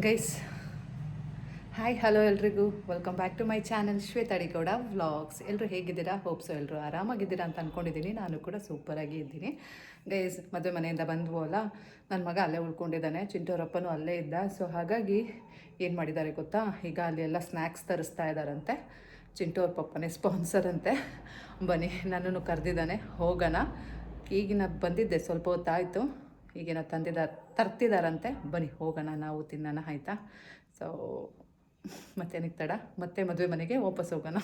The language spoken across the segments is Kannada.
ಗೈಸ್, ಹಾಯ್ ಹಲೋ ಎಲ್ರಿಗೂ welcome back to my channel Shwetha D Gowda vlogs. ಎಲ್ಲರೂ ಹೇಗಿದ್ದೀರಾ? ಹೋಪ್ಸು ಎಲ್ಲರೂ ಆರಾಮಾಗಿದ್ದೀರಾ ಅಂತ ಅಂದ್ಕೊಂಡಿದ್ದೀನಿ. ನಾನು ಕೂಡ ಸೂಪರಾಗಿ ಇದ್ದೀನಿ. ಗೈಸ್, ಮದುವೆ ಮನೆಯಿಂದ ಬಂದ್ವು ಅಲ್ಲ, ನನ್ನ ಮಗ ಅಲ್ಲೇ ಉಳ್ಕೊಂಡಿದ್ದಾನೆ, ಚಿಂಟೋರಪ್ಪನೂ ಅಲ್ಲೇ ಇದ್ದ. ಸೊ ಹಾಗಾಗಿ ಏನು ಮಾಡಿದ್ದಾರೆ ಗೊತ್ತಾ, ಈಗ ಅಲ್ಲಿ ಎಲ್ಲ ಸ್ನ್ಯಾಕ್ಸ್ ತರಿಸ್ತಾ ಇದ್ದಾರಂತೆ. ಚಿಂಟೋರ ಪಪ್ಪನೇ ಸ್ಪಾನ್ಸರ್ ಅಂತೆ. ಬನ್ನಿ, ನನ್ನನ್ನು ಕರೆದಿದ್ದಾನೆ, ಹೋಗೋಣ. ಈಗಿನ ಬಂದಿದ್ದೆ, ಸ್ವಲ್ಪ ಹೊತ್ತಾಯಿತು. ಈಗೇನೋ ತರ್ತಿದಾರಂತೆ. ಬನ್ನಿ ಹೋಗೋಣ, ನಾವು ತಿನ್ನೋಣ, ಆಯಿತಾ? ಸೊ ಮತ್ತೇನಕ್ಕೆ ತಡ, ಮತ್ತೆ ಮದುವೆ ಮನೆಗೆ ವಾಪಸ್ ಹೋಗೋಣ.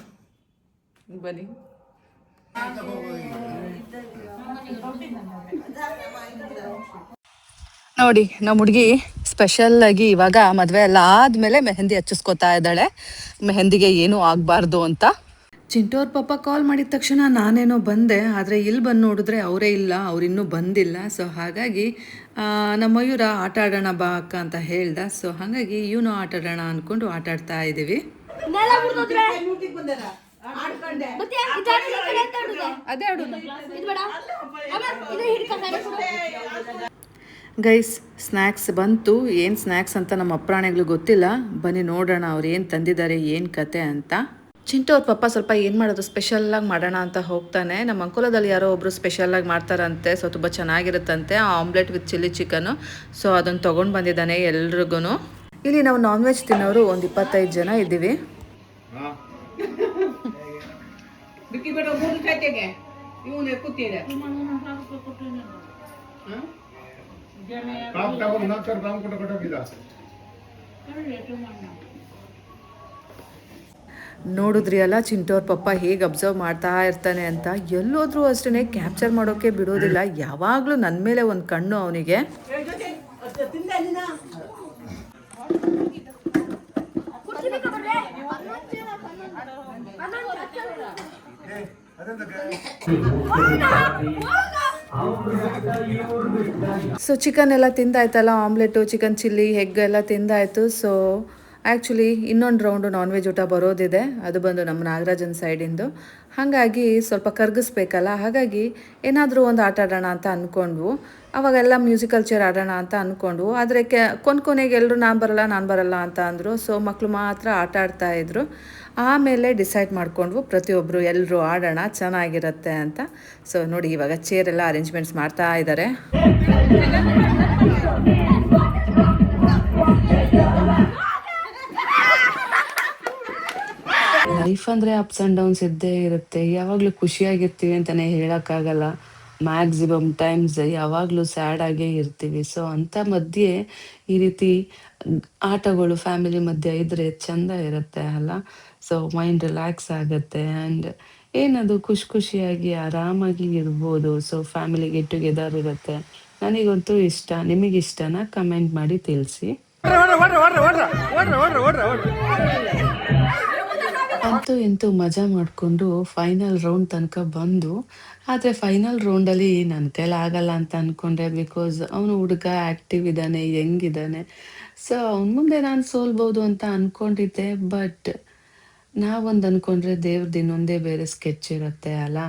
ಬನ್ನಿ. ನೋಡಿ, ನಮ್ಮ ಹುಡುಗಿ ಸ್ಪೆಷಲ್ಲಾಗಿ ಇವಾಗ ಮದುವೆ ಎಲ್ಲ ಆದಮೇಲೆ ಮೆಹಂದಿ ಹಚ್ಚಿಸ್ಕೊತಾ ಇದ್ದಾಳೆ. ಮೆಹಂದಿಗೆ ಏನೂ ಆಗಬಾರ್ದು ಅಂತ. ಚಿಂಟೋರ್ ಪಾಪ ಕಾಲ್ ಮಾಡಿದ ತಕ್ಷಣ ನಾನೇನೋ ಬಂದೆ, ಆದರೆ ಇಲ್ಲಿ ಬಂದು ನೋಡಿದ್ರೆ ಅವರೇ ಇಲ್ಲ, ಅವರಿನ್ನೂ ಬಂದಿಲ್ಲ. ಸೊ ಹಾಗಾಗಿ ನಮ್ಮ ಮಯೂರ ಆಟ ಆಡೋಣ ಬಾ ಅಕ್ಕ ಅಂತ ಹೇಳ್ದ. ಸೊ ಹಾಗಾಗಿ ಇವನು ಆಟ ಆಡೋಣ ಅಂದ್ಕೊಂಡು ಆಟ ಆಡ್ತಾ ಇದ್ದೀವಿ. ಅದೇ ಗೈಸ್, ಸ್ನ್ಯಾಕ್ಸ್ ಬಂತು. ಏನು ಸ್ನ್ಯಾಕ್ಸ್ ಅಂತ ನಮ್ಮ ಅಪ್ರಾಣಿಗಳು ಗೊತ್ತಿಲ್ಲ. ಬನ್ನಿ ನೋಡೋಣ ಅವ್ರು ಏನು ತಂದಿದ್ದಾರೆ, ಏನು ಕತೆ ಅಂತ. ಚಿಂಟು ಅವ್ರ ಪಪ್ಪ ಸ್ವಲ್ಪ ಏನು ಮಾಡೋದು ಸ್ಪೆಷಲ್ಲಾಗಿ ಮಾಡೋಣ ಅಂತ ಹೋಗ್ತಾನೆ. ನಮ್ಮ ಅಂಕೋಲದಲ್ಲಿ ಯಾರೋ ಒಬ್ಬರು ಸ್ಪೆಷಲ್ಲಾಗಿ ಮಾಡ್ತಾರಂತೆ. ಸೊ ತುಂಬ ಚೆನ್ನಾಗಿರುತ್ತಂತೆ, omelette with chilli chicken. So ಅದನ್ನು ತೊಗೊಂಡು ಬಂದಿದ್ದಾನೆ ಎಲ್ರಿಗೂ. ಇಲ್ಲಿ ನಾವು ನಾನ್ ವೆಜ್ ತಿನ್ನೋರು ಒಂದು 25 ಜನ ಇದ್ದೀವಿ. ನೋಡಿದ್ರಿ ಅಲ್ಲ ಚಿಂಟೋರ್ ಪಪ್ಪ ಹೇಗೆ ಅಬ್ಸರ್ವ್ ಮಾಡ್ತಾ ಇರ್ತಾನೆ ಅಂತ. ಎಲ್ಲೋದ್ರೂ ಅಷ್ಟೇ ಕ್ಯಾಪ್ಚರ್ ಮಾಡೋಕ್ಕೆ ಬಿಡೋದಿಲ್ಲ. ಯಾವಾಗಲೂ ನನ್ನ ಮೇಲೆ ಒಂದು ಕಣ್ಣು ಅವನಿಗೆ. ಸೊ ಚಿಕನ್ ಎಲ್ಲ ತಿಂದಾಯ್ತಲ್ಲ, ಆಮ್ಲೆಟು, ಚಿಕನ್ ಚಿಲ್ಲಿ, ಎಗ್ ಎಲ್ಲ ತಿಂದಾಯಿತು. ಸೊ ಆ್ಯಕ್ಚುಲಿ ಇನ್ನೊಂದು ರೌಂಡು ನಾನ್ ವೆಜ್ ಊಟ ಬರೋದಿದೆ. ಅದು ಬಂದು ನಮ್ಮ ನಾಗರಾಜನ ಸೈಡಿಂದು. ಹಾಗಾಗಿ ಸ್ವಲ್ಪ ಕರ್ಗಿಸ್ಬೇಕಲ್ಲ, ಹಾಗಾಗಿ ಏನಾದರೂ ಒಂದು ಆಟ ಆಡೋಣ ಅಂತ ಅಂದ್ಕೊಂಡ್ವು. ಅವಾಗೆಲ್ಲ ಮ್ಯೂಸಿಕಲ್ ಚೇರ್ ಆಡೋಣ ಅಂತ ಅಂದ್ಕೊಂಡ್ವು. ಆದರೆ ಕೊನೆಗೆ ಎಲ್ಲರೂ ನಾನು ಬರಲ್ಲ ಅಂತ ಅಂದರು. ಸೊ ಮಕ್ಕಳು ಮಾತ್ರ ಆಟ ಆಡ್ತಾಯಿದ್ರು. ಆಮೇಲೆ ಡಿಸೈಡ್ ಮಾಡ್ಕೊಂಡ್ವು ಪ್ರತಿಯೊಬ್ಬರು ಎಲ್ಲರೂ ಆಡೋಣ, ಚೆನ್ನಾಗಿರುತ್ತೆ ಅಂತ. ಸೊ ನೋಡಿ, ಇವಾಗ ಚೇರೆಲ್ಲ ಅರೇಂಜ್ಮೆಂಟ್ಸ್ ಮಾಡ್ತಾ ಇದ್ದಾರೆ. ಲೈಫ್ ಅಂದರೆ ಅಪ್ಸ್ ಆ್ಯಂಡ್ ಡೌನ್ಸ್ ಇದ್ದೇ ಇರುತ್ತೆ. ಯಾವಾಗಲೂ ಖುಷಿಯಾಗಿರ್ತೀವಿ ಅಂತಲೇ ಹೇಳೋಕ್ಕಾಗಲ್ಲ. ಮ್ಯಾಕ್ಸಿಮಮ್ ಟೈಮ್ಸ್ ಯಾವಾಗಲೂ ಸ್ಯಾಡ್ ಆಗೇ ಇರ್ತೀವಿ. ಸೊ ಅಂಥ ಮಧ್ಯೆ ಈ ರೀತಿ ಆಟಗಳು ಫ್ಯಾಮಿಲಿ ಮಧ್ಯೆ ಇದ್ದರೆ ಚೆಂದ ಇರುತ್ತೆ ಅಲ್ಲ. ಸೊ ಮೈಂಡ್ ರಿಲ್ಯಾಕ್ಸ್ ಆಗುತ್ತೆ ಆ್ಯಂಡ್ ಏನದು ಖುಷಿಯಾಗಿ ಆರಾಮಾಗಿ ಇರ್ಬೋದು. ಸೊ ಫ್ಯಾಮಿಲಿ ಗೆಟ್ ಟುಗೆದರ್ ಇರುತ್ತೆ. ನನಗಂತೂ ಇಷ್ಟ. ನಿಮಗಿಷ್ಟನಾ? ಕಮೆಂಟ್ ಮಾಡಿ ತಿಳಿಸಿ. ಅಂತೂ ಇಂತೂ ಮಜಾ ಮಾಡಿಕೊಂಡು ಫೈನಲ್ ರೌಂಡ್ ತನಕ ಬಂದು, ಆದರೆ ಫೈನಲ್ ರೌಂಡಲ್ಲಿ ನನ್ನ ಕೈಲಿ ಆಗಲ್ಲ ಅಂತ ಅಂದ್ಕೊಂಡೆ. ಬಿಕಾಸ್ ಅವನು ಹುಡುಗ ಆ್ಯಕ್ಟಿವ್ ಇದ್ದಾನೆ, ಹೆಂಗಿದ್ದಾನೆ. ಸೊ ಅವನ ಮುಂದೆ ನಾನು ಸೋಲ್ಬೋದು ಅಂತ ಅಂದ್ಕೊಂಡಿದ್ದೆ. ಬಟ್ ನಾವೊಂದು ಅಂದ್ಕೊಂಡ್ರೆ ದೇವ್ರದ್ದು ಇನ್ನೊಂದೇ ಬೇರೆ ಸ್ಕೆಚ್ ಇರುತ್ತೆ ಅಲ್ಲ.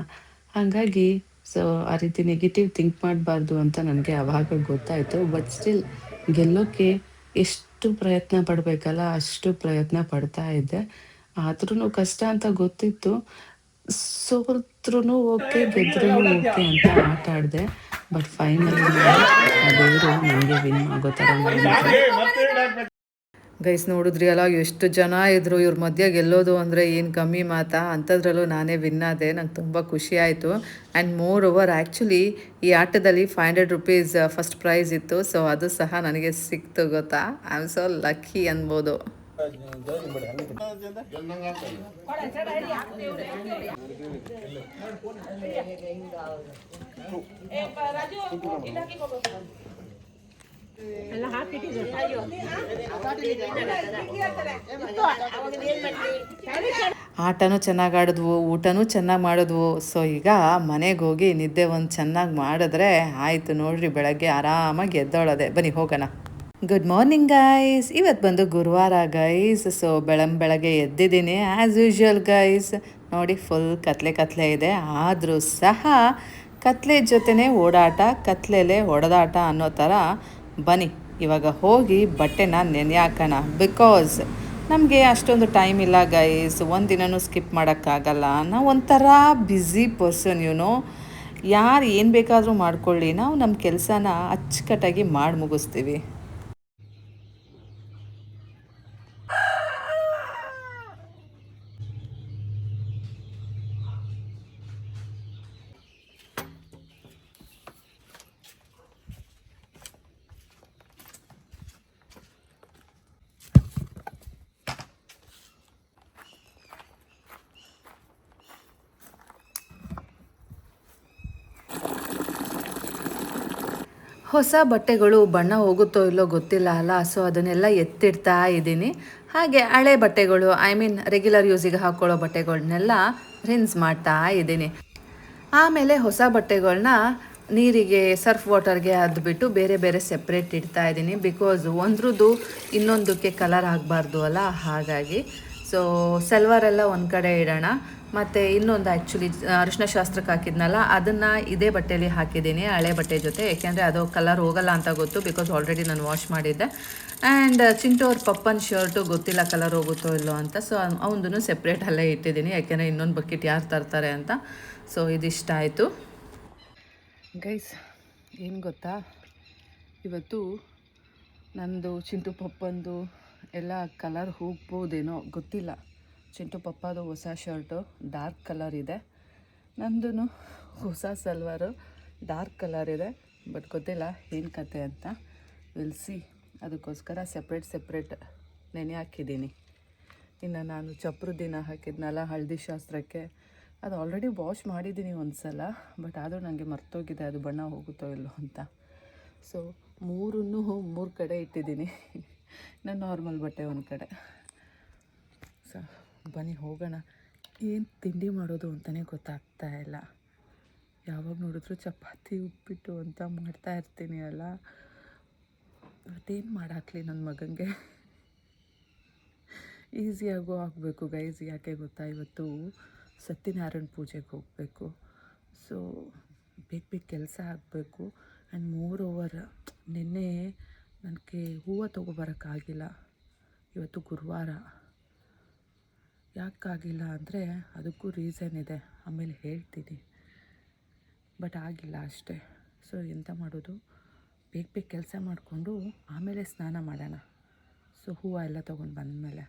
ಹಾಗಾಗಿ ಸೊ ಆ ರೀತಿ ನೆಗೆಟಿವ್ ಥಿಂಕ್ ಮಾಡಬಾರ್ದು ಅಂತ ನನಗೆ ಆವಾಗ ಗೊತ್ತಾಯಿತು. ಬಟ್ ಸ್ಟಿಲ್ ಗೆಲ್ಲೋಕ್ಕೆ ಎಷ್ಟು ಪ್ರಯತ್ನ ಪಡಬೇಕಲ್ಲ ಅಷ್ಟು ಪ್ರಯತ್ನ ಪಡ್ತಾ ಇದ್ದೆ. ಆದ್ರೂ ಕಷ್ಟ ಅಂತ ಗೊತ್ತಿತ್ತು. ಸೋತ್ರೂ ಓಕೆ, ಗೆದ್ರೂ ಓಕೆ ಅಂತ ಆಟ ಆಡಿದೆ. ಬಟ್ ಫೈನಲಿ ದೇವರು ನನಗೆ ವಿನ್ ಆಗೋ ಥರ ಮಾಡಿದ್ರು. ಗೈಸ್, ನೋಡಿದ್ರಿ ಅಲ್ಲ ಎಷ್ಟು ಜನ ಇದ್ರು. ಇವ್ರ ಮಧ್ಯೆ ಗೆಲ್ಲೋದು ಅಂದರೆ ಏನು ಕಮ್ಮಿ ಮಾತಾ? ಅಂಥದ್ರಲ್ಲೂ ನಾನೇ ವಿನ್ ಆದೆ. ನಂಗೆ ತುಂಬ ಖುಷಿ ಆಯಿತು. ಆ್ಯಂಡ್ ಮೋರ್ ಓವರ್ ಆ್ಯಕ್ಚುಲಿ ಈ ಆಟದಲ್ಲಿ 500 ರೂಪೀಸ್ ಫಸ್ಟ್ ಪ್ರೈಸ್ ಇತ್ತು. ಸೊ ಅದು ಸಹ ನನಗೆ ಸಿಕ್ತು, ಗೊತ್ತಾ? ಐ ಆಮ್ ಸೋ ಲಕ್ಕಿ ಅನ್ಬೋದು. ಆಟನೂ ಚೆನ್ನಾಗಿ ಆಡಿದ್ವು, ಊಟನೂ ಚೆನ್ನಾಗಿ ಮಾಡಿದ್ವು. ಸೊ ಈಗ ಮನೆಗೆ ಹೋಗಿ ನಿದ್ದೆ ಒಂದು ಚೆನ್ನಾಗಿ ಮಾಡಿದ್ರೆ ಆಯಿತು. ನೋಡ್ರಿ, ಬೆಳಗ್ಗೆ ಆರಾಮಾಗಿ ಎದ್ದೋಳದೆ. ಬನ್ನಿ ಹೋಗೋಣ. Good morning guys. ಇವತ್ತು ಬಂದು ಗುರುವಾರ ಗೈಸ್. ಸೊ ಬೆಳಗ್ಗೆ ಎದ್ದಿದ್ದೀನಿ ಆ್ಯಸ್ ಯೂಶ್ವಲ್ ಗೈಸ್. ನೋಡಿ, ಫುಲ್ ಕತ್ಲೆ ಇದೆ. ಆದರೂ ಸಹ ಕತ್ಲೆ ಜೊತೆನೇ ಓಡಾಟ, ಕತ್ಲೆಲೆ ಹೊಡೆದಾಟ ಅನ್ನೋ ಥರ. ಬನ್ನಿ ಇವಾಗ ಹೋಗಿ ಬಟ್ಟೆನ ನೆನೆ ಹಾಕೋಣ. ಬಿಕಾಸ್ ನಮಗೆ ಅಷ್ಟೊಂದು ಟೈಮ್ ಇಲ್ಲ ಗೈಸ್, ಒಂದು ದಿನವೂ ಸ್ಕಿಪ್ ಮಾಡೋಕ್ಕಾಗಲ್ಲ. ನಾವು ಒಂಥರ ಬ್ಯುಸಿ ಪರ್ಸನ್ ಯಾರು ಏನು ಬೇಕಾದರೂ ಮಾಡ್ಕೊಳ್ಳಿ, ನಾವು ನಮ್ಮ ಕೆಲಸನ ಅಚ್ಚುಕಟ್ಟಾಗಿ ಮಾಡಿ ಮುಗಿಸ್ತೀವಿ. ಹೊಸ ಬಟ್ಟೆಗಳು ಬಣ್ಣ ಹೋಗುತ್ತೋ ಇಲ್ಲೋ ಗೊತ್ತಿಲ್ಲ ಅಲ್ಲ, ಸೊ ಅದನ್ನೆಲ್ಲ ಎತ್ತಿಡ್ತಾ ಇದ್ದೀನಿ. ಹಾಗೆ ಹಳೆ ಬಟ್ಟೆಗಳು, ಐ ಮೀನ್ ರೆಗ್ಯುಲರ್ ಯೂಸಿಗೆ ಹಾಕ್ಕೊಳ್ಳೋ ಬಟ್ಟೆಗಳನ್ನೆಲ್ಲ ರಿನ್ಸ್ ಮಾಡ್ತಾ ಇದ್ದೀನಿ. ಆಮೇಲೆ ಹೊಸ ಬಟ್ಟೆಗಳನ್ನ ನೀರಿಗೆ, ಸರ್ಫ್ ವಾಟರ್ಗೆ ಅದ್ಬಿಟ್ಟು ಬೇರೆ ಬೇರೆ ಸೆಪ್ರೇಟ್ ಇಡ್ತಾ ಇದ್ದೀನಿ. ಬಿಕಾಸ್ ಒಂದ್ರದ್ದು ಇನ್ನೊಂದಕ್ಕೆ ಕಲರ್ ಆಗಬಾರ್ದು ಅಲ್ಲ, ಹಾಗಾಗಿ. ಸೊ ಸಲ್ವಾರೆಲ್ಲ ಒಂದು ಕಡೆ ಇಡೋಣ. ಮತ್ತು ಇನ್ನೊಂದು ಆ್ಯಕ್ಚುಲಿ ಅರಿಶಿನ ಶಾಸ್ತ್ರಕ್ಕೆ ಹಾಕಿದ್ನಲ್ಲ, ಅದನ್ನು ಇದೇ ಬಟ್ಟೆಯಲ್ಲಿ ಹಾಕಿದ್ದೀನಿ, ಹಳೆ ಬಟ್ಟೆ ಜೊತೆ. ಏಕೆಂದರೆ ಅದು ಕಲರ್ ಹೋಗಲ್ಲ ಅಂತ ಗೊತ್ತು, ಬಿಕಾಸ್ ಆಲ್ರೆಡಿ ನಾನು ವಾಶ್ ಮಾಡಿದ್ದೆ. ಆ್ಯಂಡ್ ಚಿಂಟು ಅವ್ರ ಪಪ್ಪನ ಶರ್ಟು ಗೊತ್ತಿಲ್ಲ ಕಲರ್ ಹೋಗುತ್ತೋ ಇಲ್ಲೋ ಅಂತ, ಸೊ ಅವನದನ್ನು ಸೆಪ್ರೇಟ್ ಅಲ್ಲೇ ಇಟ್ಟಿದ್ದೀನಿ, ಯಾಕೆಂದರೆ ಇನ್ನೊಂದು ಬಕೆಟ್ ಯಾರು ತರ್ತಾರೆ ಅಂತ. ಸೊ ಇದಿಷ್ಟ ಆಯಿತು ಗೈಸ್. ಏನು ಗೊತ್ತಾ, ಇವತ್ತು ನಂದು ಚಿಂಟು ಪಪ್ಪಂದು ಎಲ್ಲ ಕಲರ್ ಹೋಗ್ಬೋದೇನೋ ಗೊತ್ತಿಲ್ಲ. ಚಿಂಟು ಪಪ್ಪದು ಹೊಸ ಶರ್ಟು ಡಾರ್ಕ್ ಕಲರ್ ಇದೆ, ನಂದು ಹೊಸ ಸಲ್ವಾರು ಡಾರ್ಕ್ ಕಲರ್ ಇದೆ. ಬಟ್ ಗೊತ್ತಿಲ್ಲ ಏನು ಕತೆ ಅಂತ, ವಿಲ್ ಸಿ. ಅದಕ್ಕೋಸ್ಕರ ಸೆಪ್ರೇಟ್ ನೆನೆ ಹಾಕಿದ್ದೀನಿ. ಇನ್ನು ನಾನು ಚಪ್ರ ದಿನ ಹಾಕಿದ್ನಲ್ಲ ಹಳದಿ ಶಾಸ್ತ್ರಕ್ಕೆ, ಅದು ಆಲ್ರೆಡಿ ವಾಶ್ ಮಾಡಿದ್ದೀನಿ ಒಂದು ಸಲ, ಬಟ್ ಆದರೂ ನನಗೆ ಮರ್ತೋಗಿದೆ ಅದು ಬಣ್ಣ ಹೋಗುತ್ತೋ ಇಲ್ಲೋ ಅಂತ. ಸೊ ಮೂರು ಕಡೆ ಇಟ್ಟಿದ್ದೀನಿ. ನನ್ನ ನಾರ್ಮಲ್ ಬಟ್ಟೆ ಒಂದು ಕಡೆ. ಸೊ ಬನ್ನಿ ಹೋಗೋಣ. ಏನು ತಿಂಡಿ ಮಾಡೋದು ಅಂತಲೇ ಗೊತ್ತಾಗ್ತಾ ಇಲ್ಲ. ಯಾವಾಗ ನೋಡಿದ್ರು ಚಪಾತಿ ಉಪ್ಪಿಟ್ಟು ಅಂತ ಮಾಡ್ತಾ ಇರ್ತೀನಿ ಅಲ್ಲ. ಮತ್ತೇನು ಮಾಡಾಕ್ಲಿ ನನ್ನ ಮಗನಿಗೆ, ಈಸಿಯಾಗೂ ಆಗಬೇಕು ಗೈಸ್. ಯಾಕೆ ಗೊತ್ತಾ, ಇವತ್ತು ಸತ್ಯನಾರಾಯಣ ಪೂಜೆಗೆ ಹೋಗಬೇಕು. ಸೊ ಬೇಗ ಕೆಲಸ ಆಗಬೇಕು. ಆ್ಯಂಡ್ ಮೋರ್ ಓವರ್ ನಿನ್ನೆ ನನಗೆ ಹೂವು ತೊಗೊಬರೋಕ್ಕಾಗಿಲ್ಲ. ಇವತ್ತು ಗುರುವಾರ. ಯಾಕಾಗಿಲ್ಲ ಅಂದರೆ ಅದಕ್ಕೂ ರೀಸನ್ ಇದೆ, ಆಮೇಲೆ ಹೇಳ್ತೀನಿ. ಬಟ್ ಆಗಿಲ್ಲ ಅಷ್ಟೇ. ಸೊ ಎಂತ ಮಾಡೋದು, ಬೇಗ ಕೆಲಸ ಮಾಡಿಕೊಂಡು ಆಮೇಲೆ ಸ್ನಾನ ಮಾಡೋಣ. ಸೊ ಹೂವು ಎಲ್ಲ ತೊಗೊಂಡು ಬಂದಮೇಲೆ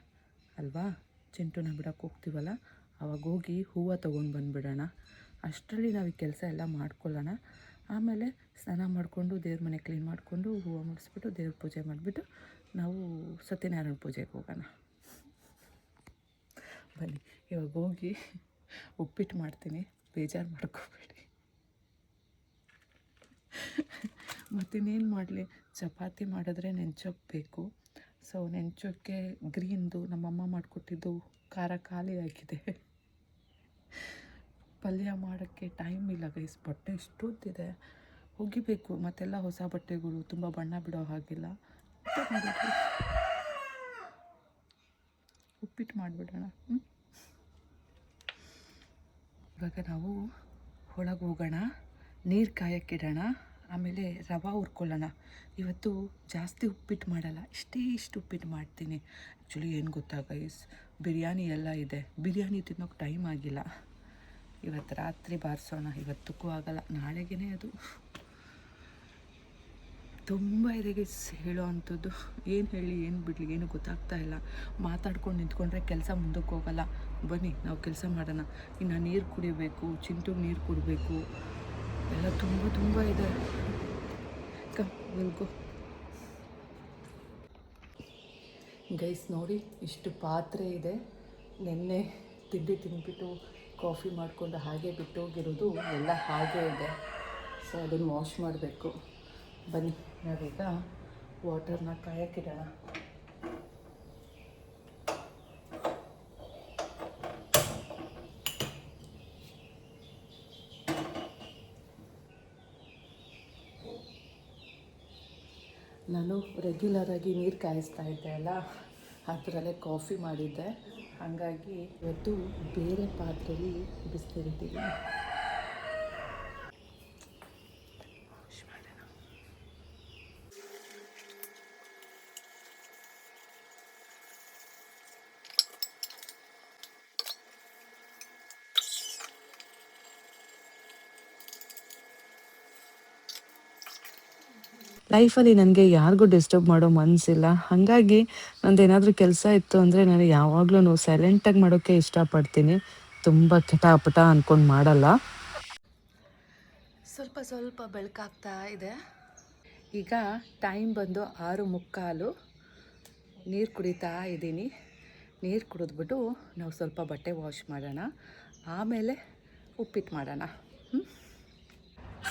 ಅಲ್ವಾ, ಚಿಂಟುನ ಬಿಡೋಕ್ಕೆ ಹೋಗ್ತೀವಲ್ಲ, ಅವಾಗ ಹೋಗಿ ಹೂವು ತೊಗೊಂಡು ಬಂದುಬಿಡೋಣ. ಅಷ್ಟರಲ್ಲಿ ನಾವು ಈ ಕೆಲಸ ಎಲ್ಲ ಮಾಡ್ಕೊಳ್ಳೋಣ. ಆಮೇಲೆ ಸ್ನಾನ ಮಾಡಿಕೊಂಡು ದೇವ್ರ ಮನೆ ಕ್ಲೀನ್ ಮಾಡಿಕೊಂಡು ಹೂವು ಮುಡಿಸ್ಬಿಟ್ಟು ದೇವ್ರ ಪೂಜೆ ಮಾಡಿಬಿಟ್ಟು ನಾವು ಸತ್ಯನಾರಾಯಣ ಪೂಜೆಗೆ ಹೋಗೋಣ. ಬನ್ನಿ ಇವಾಗ ಹೋಗಿ ಉಪ್ಪಿಟ್ಟು ಮಾಡ್ತೀನಿ, ಬೇಜಾರು ಮಾಡ್ಕೋಬೇಡಿ. ಮತ್ತಿನ್ನೇನು ಮಾಡಲಿ, ಚಪಾತಿ ಮಾಡಿದ್ರೆ ನೆಂಚೋಕ್ಕೆ ಬೇಕು. ಸೊ ನೆಂಚೋಕ್ಕೆ ಗ್ರೀನ್ದು ನಮ್ಮಮ್ಮ ಮಾಡಿಕೊಟ್ಟಿದ್ದು ಖಾರ ಖಾಲಿ ಆಗಿದೆ. ಪಲ್ಯ ಮಾಡೋಕ್ಕೆ ಟೈಮ್ ಇಲ್ಲ ಗೈಸ್. ಬಟ್ಟೆ ಇಷ್ಟೊಂದಿದೆ, ಒಗಿಬೇಕು. ಮತ್ತೆಲ್ಲ ಹೊಸ ಬಟ್ಟೆಗಳು, ತುಂಬ ಬಣ್ಣ ಬಿಡೋ ಹಾಗಿಲ್ಲ. ಉಪ್ಪಿಟ್ಟು ಮಾಡಿಬಿಡೋಣ. ಇವಾಗ ನಾವು ಒಳಗೆ ಹೋಗೋಣ, ನೀರು ಕಾಯಕ್ಕಿಡೋಣ, ಆಮೇಲೆ ರವೆ ಹುರ್ಕೊಳ್ಳೋಣ. ಇವತ್ತು ಜಾಸ್ತಿ ಉಪ್ಪಿಟ್ಟು ಮಾಡಲ್ಲ, ಇಷ್ಟು ಉಪ್ಪಿಟ್ಟು ಮಾಡ್ತೀನಿ. ಆ್ಯಕ್ಚುಲಿ ಏನು ಗೊತ್ತಾ ಗೈಸ್, ಬಿರಿಯಾನಿ ಎಲ್ಲ ಇದೆ, ಬಿರಿಯಾನಿ ತಿನ್ನೋಕ್ಕೆ ಟೈಮ್ ಆಗಿಲ್ಲ. ಇವತ್ತು ರಾತ್ರಿ ಬಾರಿಸೋಣ, ಇವತ್ತಕ್ಕೂ ಆಗಲ್ಲ, ನಾಳೆಗೇ ಅದು. ತುಂಬ ಇದೆ ಗೈಸ್ ಹೇಳೋ ಅಂಥದ್ದು. ಏನು ಹೇಳಿ ಏನು ಬಿಡಲಿ ಏನು ಗೊತ್ತಾಗ್ತಾ ಇಲ್ಲ. ಮಾತಾಡ್ಕೊಂಡು ನಿಂತ್ಕೊಂಡ್ರೆ ಕೆಲಸ ಮುಂದಕ್ಕೆ ಹೋಗಲ್ಲ. ಬನ್ನಿ ನಾವು ಕೆಲಸ ಮಾಡೋಣ. ಇನ್ನು ನೀರು ಕುಡಿಬೇಕು, ಚಿಂಟುಗೆ ನೀರು ಕೊಡಬೇಕು, ಎಲ್ಲ ತುಂಬ ಇದೆ. ಕಲ್ಗೋ ಗೈಸ್, ನೋಡಿ ಇಷ್ಟು ಪಾತ್ರೆ ಇದೆ. ನೆನ್ನೆ ತಿಂಡಿ ತಿಂದ್ಬಿಟ್ಟು ಕಾಫಿ ಮಾಡಿಕೊಂಡು ಹಾಗೆ ಬಿಟ್ಟೋಗಿರೋದು ಎಲ್ಲ ಹಾಗೇ ಇದೆ. ಸೊ ಅದನ್ನು ವಾಶ್ ಮಾಡಬೇಕು. ಬನ್ನಿ ನಾವೀಗ ವಾಟರ್ನ ಕಾಯಕ್ಕಿಡೋಣ. ನಾನು ರೆಗ್ಯುಲರಾಗಿ ನೀರು ಕಾಯಿಸ್ತಾ ಇದ್ದೆ ಅಲ್ಲ, ಅದರಲ್ಲೇ ಕಾಫಿ ಮಾಡಿದ್ದೆ. ಹಾಗಾಗಿ ಇವತ್ತು ಬೇರೆ ಪಾತ್ರೆಯಲ್ಲಿ ಬಿಸಿಲಿಟ್ಟಿದ್ದೀನಿ. ಲೈಫಲ್ಲಿ ನನಗೆ ಯಾರಿಗೂ ಡಿಸ್ಟರ್ಬ್ ಮಾಡೋ ಮನಸ್ಸಿಲ್ಲ. ಹಾಗಾಗಿ ನಂದೇನಾದರೂ ಕೆಲಸ ಇತ್ತು ಅಂದರೆ ನಾನು ಯಾವಾಗ್ಲೂ ಸೈಲೆಂಟಾಗಿ ಮಾಡೋಕ್ಕೆ ಇಷ್ಟಪಡ್ತೀನಿ. ತುಂಬ ಕಿಟಾಪಟ ಅಂದ್ಕೊಂಡು ಮಾಡಲ್ಲ. ಸ್ವಲ್ಪ ಸ್ವಲ್ಪ ಬೆಳಕಾಗ್ತಾ ಇದೆ. ಈಗ ಟೈಮ್ ಬಂದು 6:45. ನೀರು ಕುಡಿತಾ ಇದ್ದೀನಿ. ನೀರು ಕುಡಿದ್ಬಿಟ್ಟು ನಾವು ಸ್ವಲ್ಪ ಬಟ್ಟೆ ವಾಶ್ ಮಾಡೋಣ, ಆಮೇಲೆ ಉಪ್ಪಿಟ್ಟು ಮಾಡೋಣ.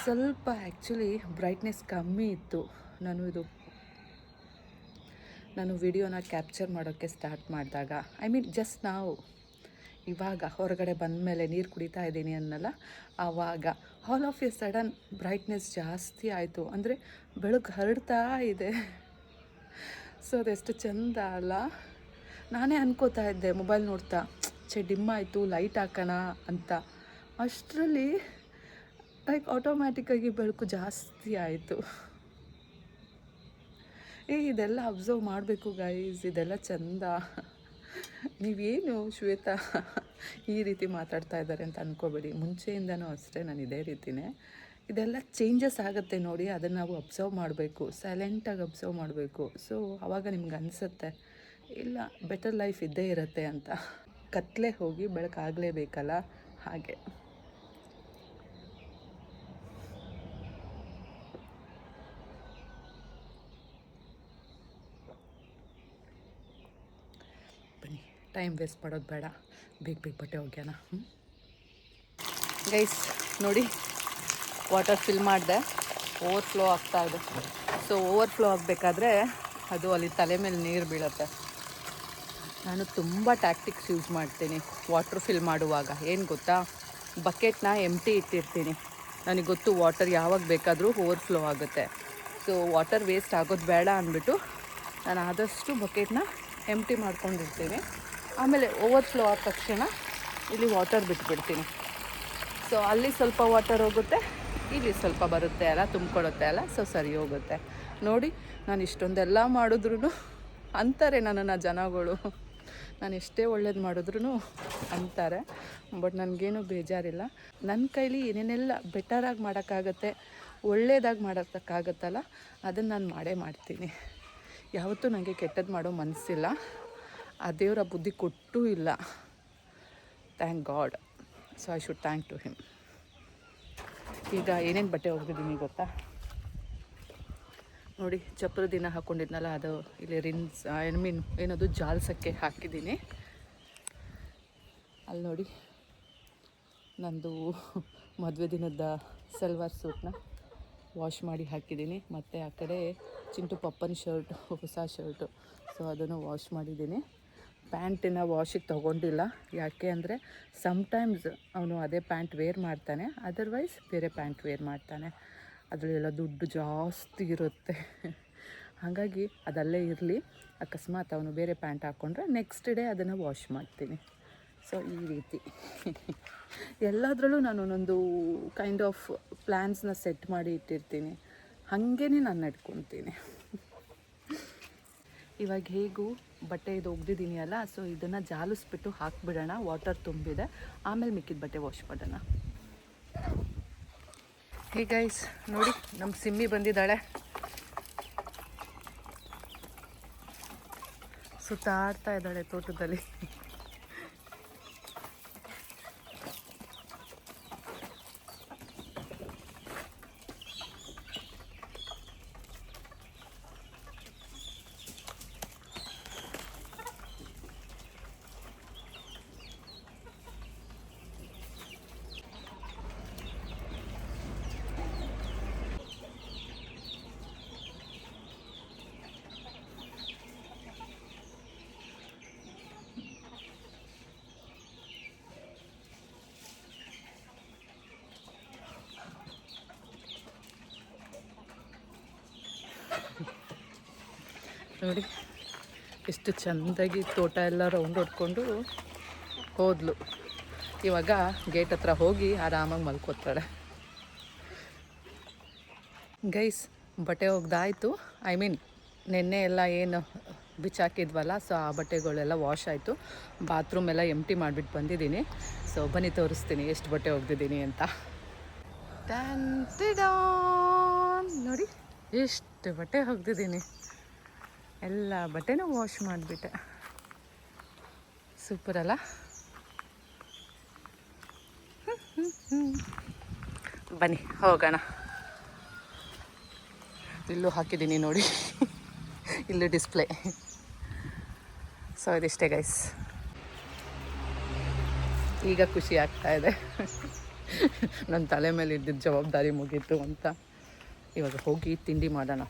ಸ್ವಲ್ಪ ಆ್ಯಕ್ಚುಲಿ ಬ್ರೈಟ್ನೆಸ್ ಕಮ್ಮಿ ಇತ್ತು. ನಾನು ವಿಡಿಯೋನ ಕ್ಯಾಪ್ಚರ್ ಮಾಡೋಕ್ಕೆ ಸ್ಟಾರ್ಟ್ ಮಾಡಿದಾಗ, ಐ ಮೀನ್ ಜಸ್ಟ್ ನಾವು ಇವಾಗ ಹೊರಗಡೆ ಬಂದ ಮೇಲೆ ನೀರು ಕುಡಿತಾ ಇದ್ದೀನಿ ಅನ್ನಲ್ಲ, ಆವಾಗ all of A sudden brightness ಜಾಸ್ತಿ ಆಯಿತು. ಅಂದರೆ ಬೆಳಕು ಹರಡ್ತಾ ಇದೆ. ಸೊ ಅದೆಷ್ಟು ಚೆಂದ ಅಲ್ಲ. ನಾನೇ ಅನ್ಕೋತಾ ಇದ್ದೆ ಮೊಬೈಲ್ ನೋಡ್ತಾ, ಡಿಮ್ ಆಯಿತು, ಲೈಟ್ ಹಾಕೋಣ ಅಂತ. ಅಷ್ಟರಲ್ಲಿ ಲೈಕ್ ಆಟೋಮ್ಯಾಟಿಕ್ಕಾಗಿ ಬೆಳಕು ಜಾಸ್ತಿ ಆಯಿತು. ಇದೆಲ್ಲ ಅಬ್ಸರ್ವ್ ಮಾಡಬೇಕು ಗೈಸ್, ಇದೆಲ್ಲ ಚೆಂದ. ನೀವೇನು ಶ್ವೇತಾ ಈ ರೀತಿ ಮಾತಾಡ್ತಾ ಇದ್ದಾರೆ ಅಂತ ಅಂದ್ಕೋಬೇಡಿ. ಮುಂಚೆಯಿಂದನೂ ಅಷ್ಟೇ ನಾನು ಇದೇ ರೀತಿಯೇ. ಇದೆಲ್ಲ ಚೇಂಜಸ್ ಆಗುತ್ತೆ ನೋಡಿ, ಅದನ್ನು ನಾವು ಅಬ್ಸರ್ವ್ ಮಾಡಬೇಕು, ಸೈಲೆಂಟಾಗಿ ಅಬ್ಸರ್ವ್ ಮಾಡಬೇಕು. ಸೊ ಆವಾಗ ನಿಮ್ಗೆ ಅನಿಸುತ್ತೆ ಇಲ್ಲ ಬೆಟರ್ ಲೈಫ್ ಇದ್ದೇ ಇರುತ್ತೆ ಅಂತ. ಕತ್ತಲೆ ಹೋಗಿ ಬೆಳಕಾಗಲೇಬೇಕಲ್ಲ, ಹಾಗೆ. ಬನ್ನಿ, ಟೈಮ್ ವೇಸ್ಟ್ ಮಾಡೋದು ಬೇಡ, ಬೇಗ ಬಟ್ಟೆ ಒಗ್ಯೋಣ. ಗೈಸ್ ನೋಡಿ, ವಾಟರ್ ಫಿಲ್ ಮಾಡಿದೆ, ಓವರ್ಫ್ಲೋ ಆಗ್ತಾಯಿದೆ. ಸೊ ಓವರ್ಫ್ಲೋ ಆಗಬೇಕಾದ್ರೆ ಅದು ಅಲ್ಲಿ ತಲೆ ಮೇಲೆ ನೀರು ಬೀಳುತ್ತೆ. ನಾನು ತುಂಬ ಟ್ಯಾಕ್ಟಿಕ್ಸ್ ಯೂಸ್ ಮಾಡ್ತೀನಿ ವಾಟ್ರ್ ಫಿಲ್ ಮಾಡುವಾಗ. ಏನು ಗೊತ್ತಾ, ಬಕೆಟ್ನ ಎಂಟಿ ಇಟ್ಟಿರ್ತೀನಿ. ನನಗೆ ಗೊತ್ತು ವಾಟರ್ ಯಾವಾಗ ಬೇಕಾದರೂ ಓವರ್ಫ್ಲೋ ಆಗುತ್ತೆ. ಸೊ ವಾಟರ್ ವೇಸ್ಟ್ ಆಗೋದು ಬೇಡ ಅಂದ್ಬಿಟ್ಟು ನಾನು ಆದಷ್ಟು ಬಕೆಟ್ನ ಎಂಟಿ ಮಾಡ್ಕೊಂಡಿರ್ತೀನಿ. ಆಮೇಲೆ ಓವರ್ಫ್ಲೋ ಆದ ತಕ್ಷಣ ಇಲ್ಲಿ ವಾಟರ್ ಬಿಟ್ಬಿಡ್ತೀನಿ. ಸೊ ಅಲ್ಲಿ ಸ್ವಲ್ಪ ವಾಟರ್ ಹೋಗುತ್ತೆ, ಇಲ್ಲಿ ಸ್ವಲ್ಪ ಬರುತ್ತೆ ಅಲ್ಲ, ತುಂಬಿಕೊಡುತ್ತೆ ಅಲ್ಲ, ಸೊ ಸರಿ ಹೋಗುತ್ತೆ. ನೋಡಿ, ನಾನು ಇಷ್ಟೊಂದೆಲ್ಲ ಮಾಡಿದ್ರೂ ಅಂತಾರೆ ನನ್ನನ್ನು ಜನಗಳು. ನಾನು ಎಷ್ಟೇ ಒಳ್ಳೇದು ಮಾಡಿದ್ರೂ ಅಂತಾರೆ. ಬಟ್ ನನಗೇನು ಬೇಜಾರಿಲ್ಲ. ನನ್ನ ಕೈಲಿ ಏನೇನೆಲ್ಲ ಬೆಟರಾಗಿ ಮಾಡೋಕ್ಕಾಗತ್ತೆ, ಒಳ್ಳೇದಾಗಿ ಮಾಡೋಕ್ಕಾಗತ್ತಲ್ಲ, ಅದನ್ನು ನಾನು ಮಾಡೇ ಮಾಡ್ತೀನಿ. ಯಾವತ್ತೂ ನನಗೆ ಕೆಟ್ಟದ್ದು ಮಾಡೋ ಮನಸ್ಸಿಲ್ಲ. ಆ ದೇವರ ಬುದ್ಧಿ ಕೊಟ್ಟೂ ಇಲ್ಲ. Thank God. So I should thank to him. ಈಗ ಏನೇನು ಬಟ್ಟೆ ಒಗೆದಿದ್ದೀನಿ ಗೊತ್ತಾ ನೋಡಿ. ಚಪ್ಪರ ದಿನ ಹಾಕ್ಕೊಂಡಿದ್ನಲ್ಲ, ಅದು ಇಲ್ಲಿ ರಿನ್ಸ್ ಏನದು ಜಾಲ್ಸಕ್ಕೆ ಹಾಕಿದ್ದೀನಿ. ಅಲ್ಲಿ ನೋಡಿ, ನಂದು ಮದುವೆ ದಿನದ ಸಲ್ವಾರ್ ಸೂಟ್ನ ವಾಶ್ ಮಾಡಿ ಹಾಕಿದ್ದೀನಿ. ಮತ್ತು ಆ ಕಡೆ ಚಿಂಟು ಪಪ್ಪನ ಶರ್ಟು, ಹೊಸ ಶರ್ಟು, ಸೊ ಅದನ್ನು ವಾಶ್ ಮಾಡಿದ್ದೀನಿ. ಪ್ಯಾಂಟಿನ ವಾಶಿಗೆ ತೊಗೊಂಡಿಲ್ಲ. ಯಾಕೆ ಅಂದರೆ ಸಮ್ಟೈಮ್ಸ್ ಅವನು ಅದೇ ಪ್ಯಾಂಟ್ ವೇರ್ ಮಾಡ್ತಾನೆ, ಅದರ್ವೈಸ್ ಬೇರೆ ಪ್ಯಾಂಟ್ ವೇರ್ ಮಾಡ್ತಾನೆ. ಅದರಲ್ಲೆಲ್ಲ ದುಡ್ಡು ಜಾಸ್ತಿ ಇರುತ್ತೆ. ಹಾಗಾಗಿ ಅದಲ್ಲೇ ಇರಲಿ. ಅಕಸ್ಮಾತ್ ಅವನು ಬೇರೆ ಪ್ಯಾಂಟ್ ಹಾಕ್ಕೊಂಡ್ರೆ ನೆಕ್ಸ್ಟ್ ಡೇ ಅದನ್ನು ವಾಶ್ ಮಾಡ್ತೀನಿ. ಸೊ ಈ ರೀತಿ ಎಲ್ಲದರಲ್ಲೂ ನಾನು ಒಂದೊಂದು ಕೈಂಡ್ ಆಫ್ ಪ್ಲ್ಯಾನ್ಸ್ನ ಸೆಟ್ ಮಾಡಿ ಇಟ್ಟಿರ್ತೀನಿ. ಹಾಗೇ ನಾನು ನಡ್ಕೊತೀನಿ. ಇವಾಗ ಹೇಗೂ ಬಟ್ಟೆ ಇದು ಒಗ್ದಿದ್ದೀನಿ ಅಲ್ಲ, ಸೊ ಇದನ್ನು ಜಾಲಿಸ್ಬಿಟ್ಟು ಹಾಕಿಬಿಡೋಣ. ವಾಟರ್ ತುಂಬಿದೆ, ಆಮೇಲೆ ಮಿಕ್ಕಿದ ಬಟ್ಟೆ ವಾಶ್ ಮಾಡೋಣ. ಹೇ ಗೈಸ್ ನೋಡಿ, ನಮ್ಮ ಸಿಮ್ಮಿ ಬಂದಿದ್ದಾಳೆ. ಸುತ್ತಾಡ್ತಾ ಇದ್ದಾಳೆ ತೋಟದಲ್ಲಿ. ನೋಡಿ ಎಷ್ಟು ಚೆಂದಾಗಿ ತೋಟ ಎಲ್ಲ ರೌಂಡ್ ಹೊಡ್ಕೊಂಡು ಹೋದ್ಲು. ಇವಾಗ ಗೇಟ್ ಹತ್ರ ಹೋಗಿ ಆರಾಮಾಗಿ ಮಲ್ಕೋತಾಳೆ. ಗೈಸ್, ಬಟ್ಟೆ ಒಗ್ದಾಯಿತು. ಐ ಮೀನ್ ನೆನ್ನೆ ಎಲ್ಲ ಏನು ಬಿಚ್ಚಾಕಿದ್ವಲ್ಲ, ಸೊ ಆ ಬಟ್ಟೆಗಳೆಲ್ಲ ವಾಶ್ ಆಯಿತು. ಬಾತ್ರೂಮ್ ಎಲ್ಲ ಎಂಟಿ ಮಾಡಿಬಿಟ್ಟು ಬಂದಿದ್ದೀನಿ. ಸೊ ಬನ್ನಿ ತೋರಿಸ್ತೀನಿ ಎಷ್ಟು ಬಟ್ಟೆ ಒಗ್ದಿದ್ದೀನಿ ಅಂತ. ನೋಡಿ, ಎಷ್ಟು ಬಟ್ಟೆ ಒಗ್ದಿದ್ದೀನಿ, ಎಲ್ಲ ಬಟ್ಟೆನೂ ವಾಶ್ ಮಾಡಿಬಿಟ್ಟೆ. ಸೂಪರ್ ಅಲ್ಲ? ಬನ್ನಿ ಹೋಗೋಣ. ಇಲ್ಲೂ ಹಾಕಿದ್ದೀನಿ ನೋಡಿ, ಇಲ್ಲಿ ಡಿಸ್ಪ್ಲೇ. ಸೊ ಇದಿಷ್ಟೇ ಗೈಸ್. ಈಗ ಖುಷಿ ಆಗ್ತಾ ಇದೆ, ನನ್ನ ತಲೆ ಮೇಲೆ ಇದ್ದಿದ್ದ ಜವಾಬ್ದಾರಿ ಮುಗೀತು ಅಂತ. ಇವಾಗ ಹೋಗಿ ತಿಂಡಿ ಮಾಡೋಣ.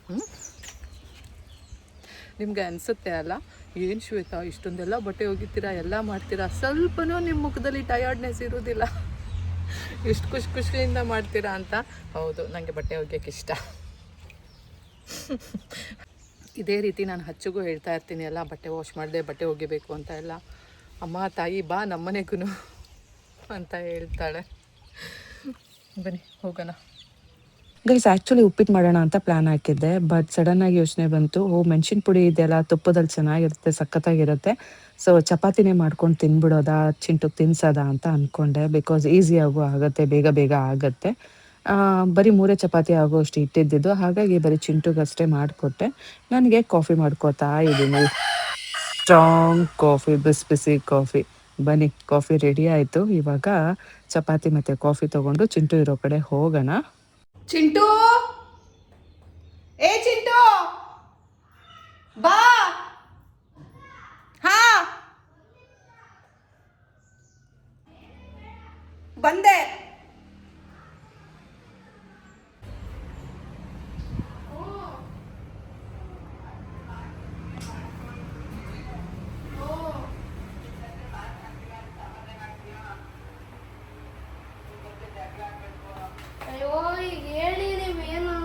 ನಿಮಗೆ ಅನಿಸುತ್ತೆ ಅಲ್ಲ, ಏನು ಶ್ವೇತಾ ಇಷ್ಟೊಂದೆಲ್ಲ ಬಟ್ಟೆ ಒಗಿತೀರಾ, ಎಲ್ಲ ಮಾಡ್ತೀರಾ, ಸ್ವಲ್ಪನೂ ನಿಮ್ಮ ಮುಖದಲ್ಲಿ ಟಯರ್ಡ್ನೆಸ್ ಇರೋದಿಲ್ಲ, ಎಷ್ಟು ಖುಷಿಯಿಂದ ಮಾಡ್ತೀರಾ ಅಂತ. ಹೌದು, ನನಗೆ ಬಟ್ಟೆ ಒಗೆಯೋಕ್ಕೆ ಇಷ್ಟ. ಇದೇ ರೀತಿ ನಾನು ಹಚ್ಚಗೂ ಹೇಳ್ತಾ ಇರ್ತೀನಿ, ಎಲ್ಲ ಬಟ್ಟೆ ವಾಶ್ ಮಾಡಿದೆ, ಬಟ್ಟೆ ಒಗಿಬೇಕು ಅಂತ ಎಲ್ಲ. ಅಮ್ಮ ತಾಯಿ ಬಾ ನಮ್ಮನೆಗೂ ಅಂತ ಹೇಳ್ತಾಳೆ. ಬನ್ನಿ ಹೋಗೋಣ. ಗೈಸ್ ಆ್ಯಕ್ಚುಲಿ ಉಪ್ಪಿಟ್ಟು ಮಾಡೋಣ ಅಂತ ಪ್ಲ್ಯಾನ್ ಹಾಕಿದ್ದೆ, ಬಟ್ ಸಡನ್ನಾಗಿ ಯೋಚನೆ ಬಂತು, ಮೆಣಸಿನ ಪುಡಿ ಇದೆಯಲ್ಲ ತುಪ್ಪದಲ್ಲಿ ಚೆನ್ನಾಗಿರುತ್ತೆ, ಸಖತ್ತಾಗಿರುತ್ತೆ, ಸೊ ಚಪಾತಿನೇ ಮಾಡ್ಕೊಂಡು ತಿನ್ಬಿಡೋದಾ, ಚಿಂಟುಗೆ ತಿನ್ಸೋದಾ ಅಂತ ಅಂದ್ಕೊಂಡೆ. ಬಿಕಾಸ್ ಈಸಿಯಾಗೂ ಆಗುತ್ತೆ, ಬೇಗ ಬೇಗ ಆಗುತ್ತೆ. ಬರೀ 3 ಚಪಾತಿ ಆಗೋಷ್ಟು ಇಟ್ಟಿದ್ದಿದ್ದು, ಹಾಗಾಗಿ ಬರೀ ಚಿಂಟುಗಷ್ಟೇ ಮಾಡಿಕೊಟ್ಟೆ. ನನಗೆ ಕಾಫಿ ಮಾಡ್ಕೋತಾ ಇದ್ದೀನಿ, ಸ್ಟ್ರಾಂಗ್ ಕಾಫಿ, ಬಿಸಿ ಬಿಸಿ ಕಾಫಿ. ಬನ್ನಿ, ಕಾಫಿ ರೆಡಿ ಆಯಿತು. ಇವಾಗ ಚಪಾತಿ ಮತ್ತು ಕಾಫಿ ತೊಗೊಂಡು ಚಿಂಟು ಇರೋ ಕಡೆ ಹೋಗೋಣ. ಚಿಂಟು, ಏ ಚಿಂಟು ಬಾ. ಹಾ ಬಂದೆ. ಅಯ್ಯೋ ಈಗ ಹೇಳಿ ನೀವೇನು.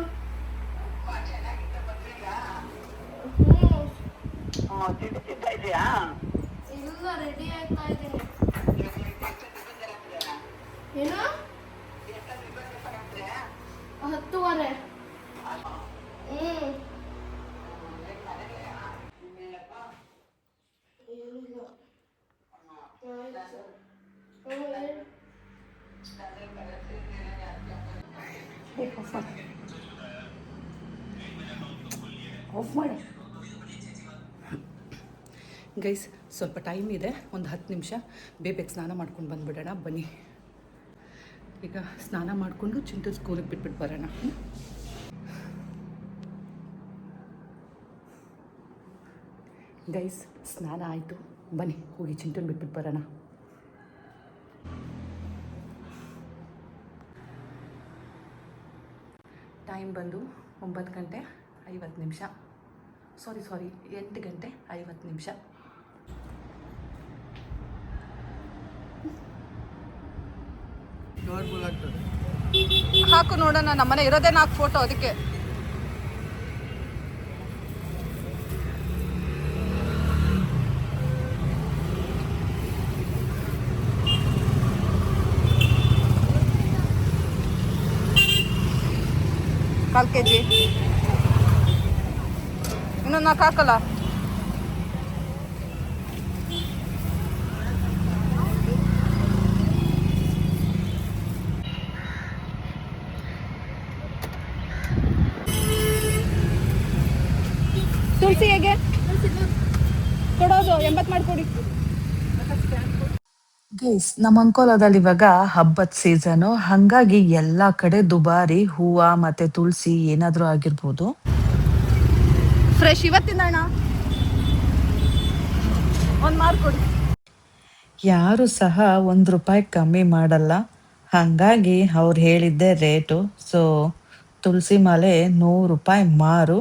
ಇಲ್ಲ ರೆಡಿ ಆಗ್ತಾ ಇದ್ದೀನಿ. ಏನು 10:30? ಏನಿಲ್ಲ. ಆಫ್ ಮಾಡಿ. ಗೈಸ್ ಸ್ವಲ್ಪ ಟೈಮ್ ಇದೆ, ಒಂದು 10 ನಿಮಿಷ ಬೇಗ ಸ್ನಾನ ಮಾಡ್ಕೊಂಡು ಬಂದುಬಿಡೋಣ. ಬನ್ನಿ, ಈಗ ಸ್ನಾನ ಮಾಡಿಕೊಂಡು ಚಿಂಟು ಸ್ಕೂಲಿಗೆ ಬಿಟ್ಬಿಟ್ಟು ಬರೋಣ. ಗೈಸ್ ಸ್ನಾನ ಆಯಿತು, ಬನ್ನಿ ಹೋಗಿ ಚಿಂಟುನ ಬಿಟ್ಬಿಟ್ಟು ಬರೋಣ. ಟೈಮ್ ಬಂದು 9:50. ಸಾರಿ 8:50. ಹಾಕು ನೋಡೋಣ, ನಮ್ಮನೆ ಇರೋದೇ 4 ಫೋಟೋ, ಅದಕ್ಕೆ. ಕಾಲು kg ಇನ್ನೊಂದು 4 ಹಾಕಲ್ಲ. ತುಳಸಿ ಹೇಗೆ ಕೊಡೋದು? 80 ಮಾಡಿಕೊಡಿ. ಗೈಸ್ ನಮ್ಮ ಅಂಕೋಲಾದಲ್ಲಿ ಇವಾಗ ಹಬ್ಬದ ಸೀಸನು, ಹಾಗಾಗಿ ಎಲ್ಲ ಕಡೆ ದುಬಾರಿ ಹೂವು ಮತ್ತು ತುಳಸಿ ಏನಾದರೂ ಆಗಿರ್ಬೋದು. ಫ್ರೆಶ್ ಇವತ್ತಿಂದ ಅಣ್ಣ, ಒಂದು ಮಾಡಿಕೊಡಿ. ಯಾರು ಸಹ ₹1 ಕಮ್ಮಿ ಮಾಡಲ್ಲ, ಹಾಗಾಗಿ ಅವ್ರು ಹೇಳಿದ್ದೆ ರೇಟು. ಸೊ ತುಳಸಿ ಮಾಲೆ ₹100 ಮಾರು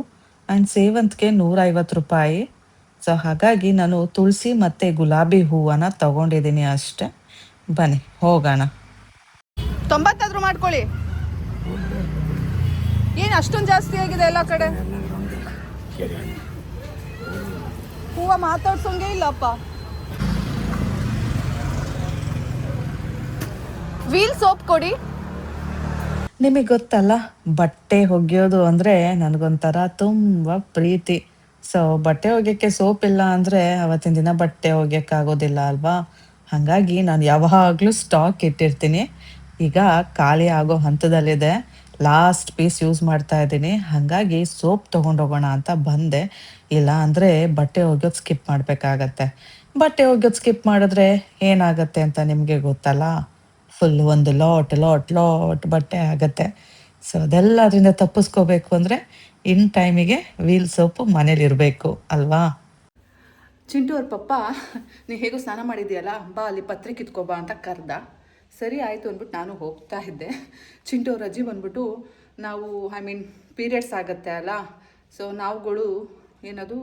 ಆ್ಯಂಡ್ ಸೇವಂತಿಗೆ ₹150. ಸೊ ಹಾಗಾಗಿ ನಾನು ತುಳಸಿ ಮತ್ತು ಗುಲಾಬಿ ಹೂವನ್ನು ತಗೊಂಡಿದ್ದೀನಿ ಅಷ್ಟೆ. ಬನ್ನಿ ಹೋಗೋಣ. 90 ಮಾಡ್ಕೊಳ್ಳಿ. ಏನು ಅಷ್ಟೊಂದು ಜಾಸ್ತಿ ಆಗಿದೆ ಎಲ್ಲ ಕಡೆ? ಹೂವು ಮಾತಾಡ್ಸೋಂಗೆ ಇಲ್ಲಪ್ಪ. ವೀಲ್ ಸೋಪ್ ಕೊಡಿ. ನಿಮಗೆ ಗೊತ್ತಲ್ಲ, ಬಟ್ಟೆ ಒಗೆಯೋದು ಅಂದರೆ ನನಗೊಂಥರ ತುಂಬ ಪ್ರೀತಿ. ಸೊ ಬಟ್ಟೆ ಒಗೆಯೋಕ್ಕೆ ಸೋಪ್ ಇಲ್ಲ ಅಂದರೆ ಅವತ್ತಿನ ದಿನ ಬಟ್ಟೆ ಒಗೆಯೋಕ್ಕಾಗೋದಿಲ್ಲ ಅಲ್ವಾ. ಹಾಗಾಗಿ ನಾನು ಯಾವಾಗಲೂ ಸ್ಟಾಕ್ ಇಟ್ಟಿರ್ತೀನಿ. ಈಗ ಖಾಲಿ ಆಗೋ ಹಂತದಲ್ಲಿದೆ. ಲಾಸ್ಟ್ ಪೀಸ್ ಯೂಸ್ ಮಾಡ್ತಾ ಇದ್ದೀನಿ. ಹಾಗಾಗಿ ಸೋಪ್ ತೊಗೊಂಡೋಗೋಣ ಅಂತ ಬಂದೆ. ಇಲ್ಲ ಅಂದರೆ ಬಟ್ಟೆ ಒಗ್ಯೋದು ಸ್ಕಿಪ್ ಮಾಡಬೇಕಾಗತ್ತೆ. ಬಟ್ಟೆ ಒಗ್ಯೋದು ಸ್ಕಿಪ್ ಮಾಡಿದ್ರೆ ಏನಾಗುತ್ತೆ ಅಂತ ನಿಮಗೆ ಗೊತ್ತಲ್ಲ. ಫುಲ್ ಒಂದು ಲಾಟ್ ಬಟ್ಟೆ ಆಗತ್ತೆ. ಸೊ ಅದೆಲ್ಲದರಿಂದ ತಪ್ಪಿಸ್ಕೋಬೇಕು ಅಂದರೆ ಇನ್ ಟೈಮಿಗೆ ವೀಲ್ ಸೋಪು ಮನೇಲಿರಬೇಕು ಅಲ್ವಾ? ಚಿಂಟು ಅವ್ರ ಪಪ್ಪ ನೀ ಹೇಗೂ ಸ್ನಾನ ಮಾಡಿದ್ಯಲ್ಲ, ಬಾ ಅಲ್ಲಿ ಪತ್ರೆ ಕಿತ್ಕೊಬಾ ಅಂತ ಕರೆದ. ಸರಿ ಆಯಿತು ಅಂದ್ಬಿಟ್ಟು ನಾನು ಹೋಗ್ತಾ ಇದ್ದೆ. ಚಿಂಟು ಅವ್ರ ಅಜ್ಜಿ ಬಂದ್ಬಿಟ್ಟು, ನಾವು ಪೀರಿಯಡ್ಸ್ ಆಗುತ್ತೆ ಅಲ್ಲ, ಸೊ ನಾವುಗಳು ಏನದು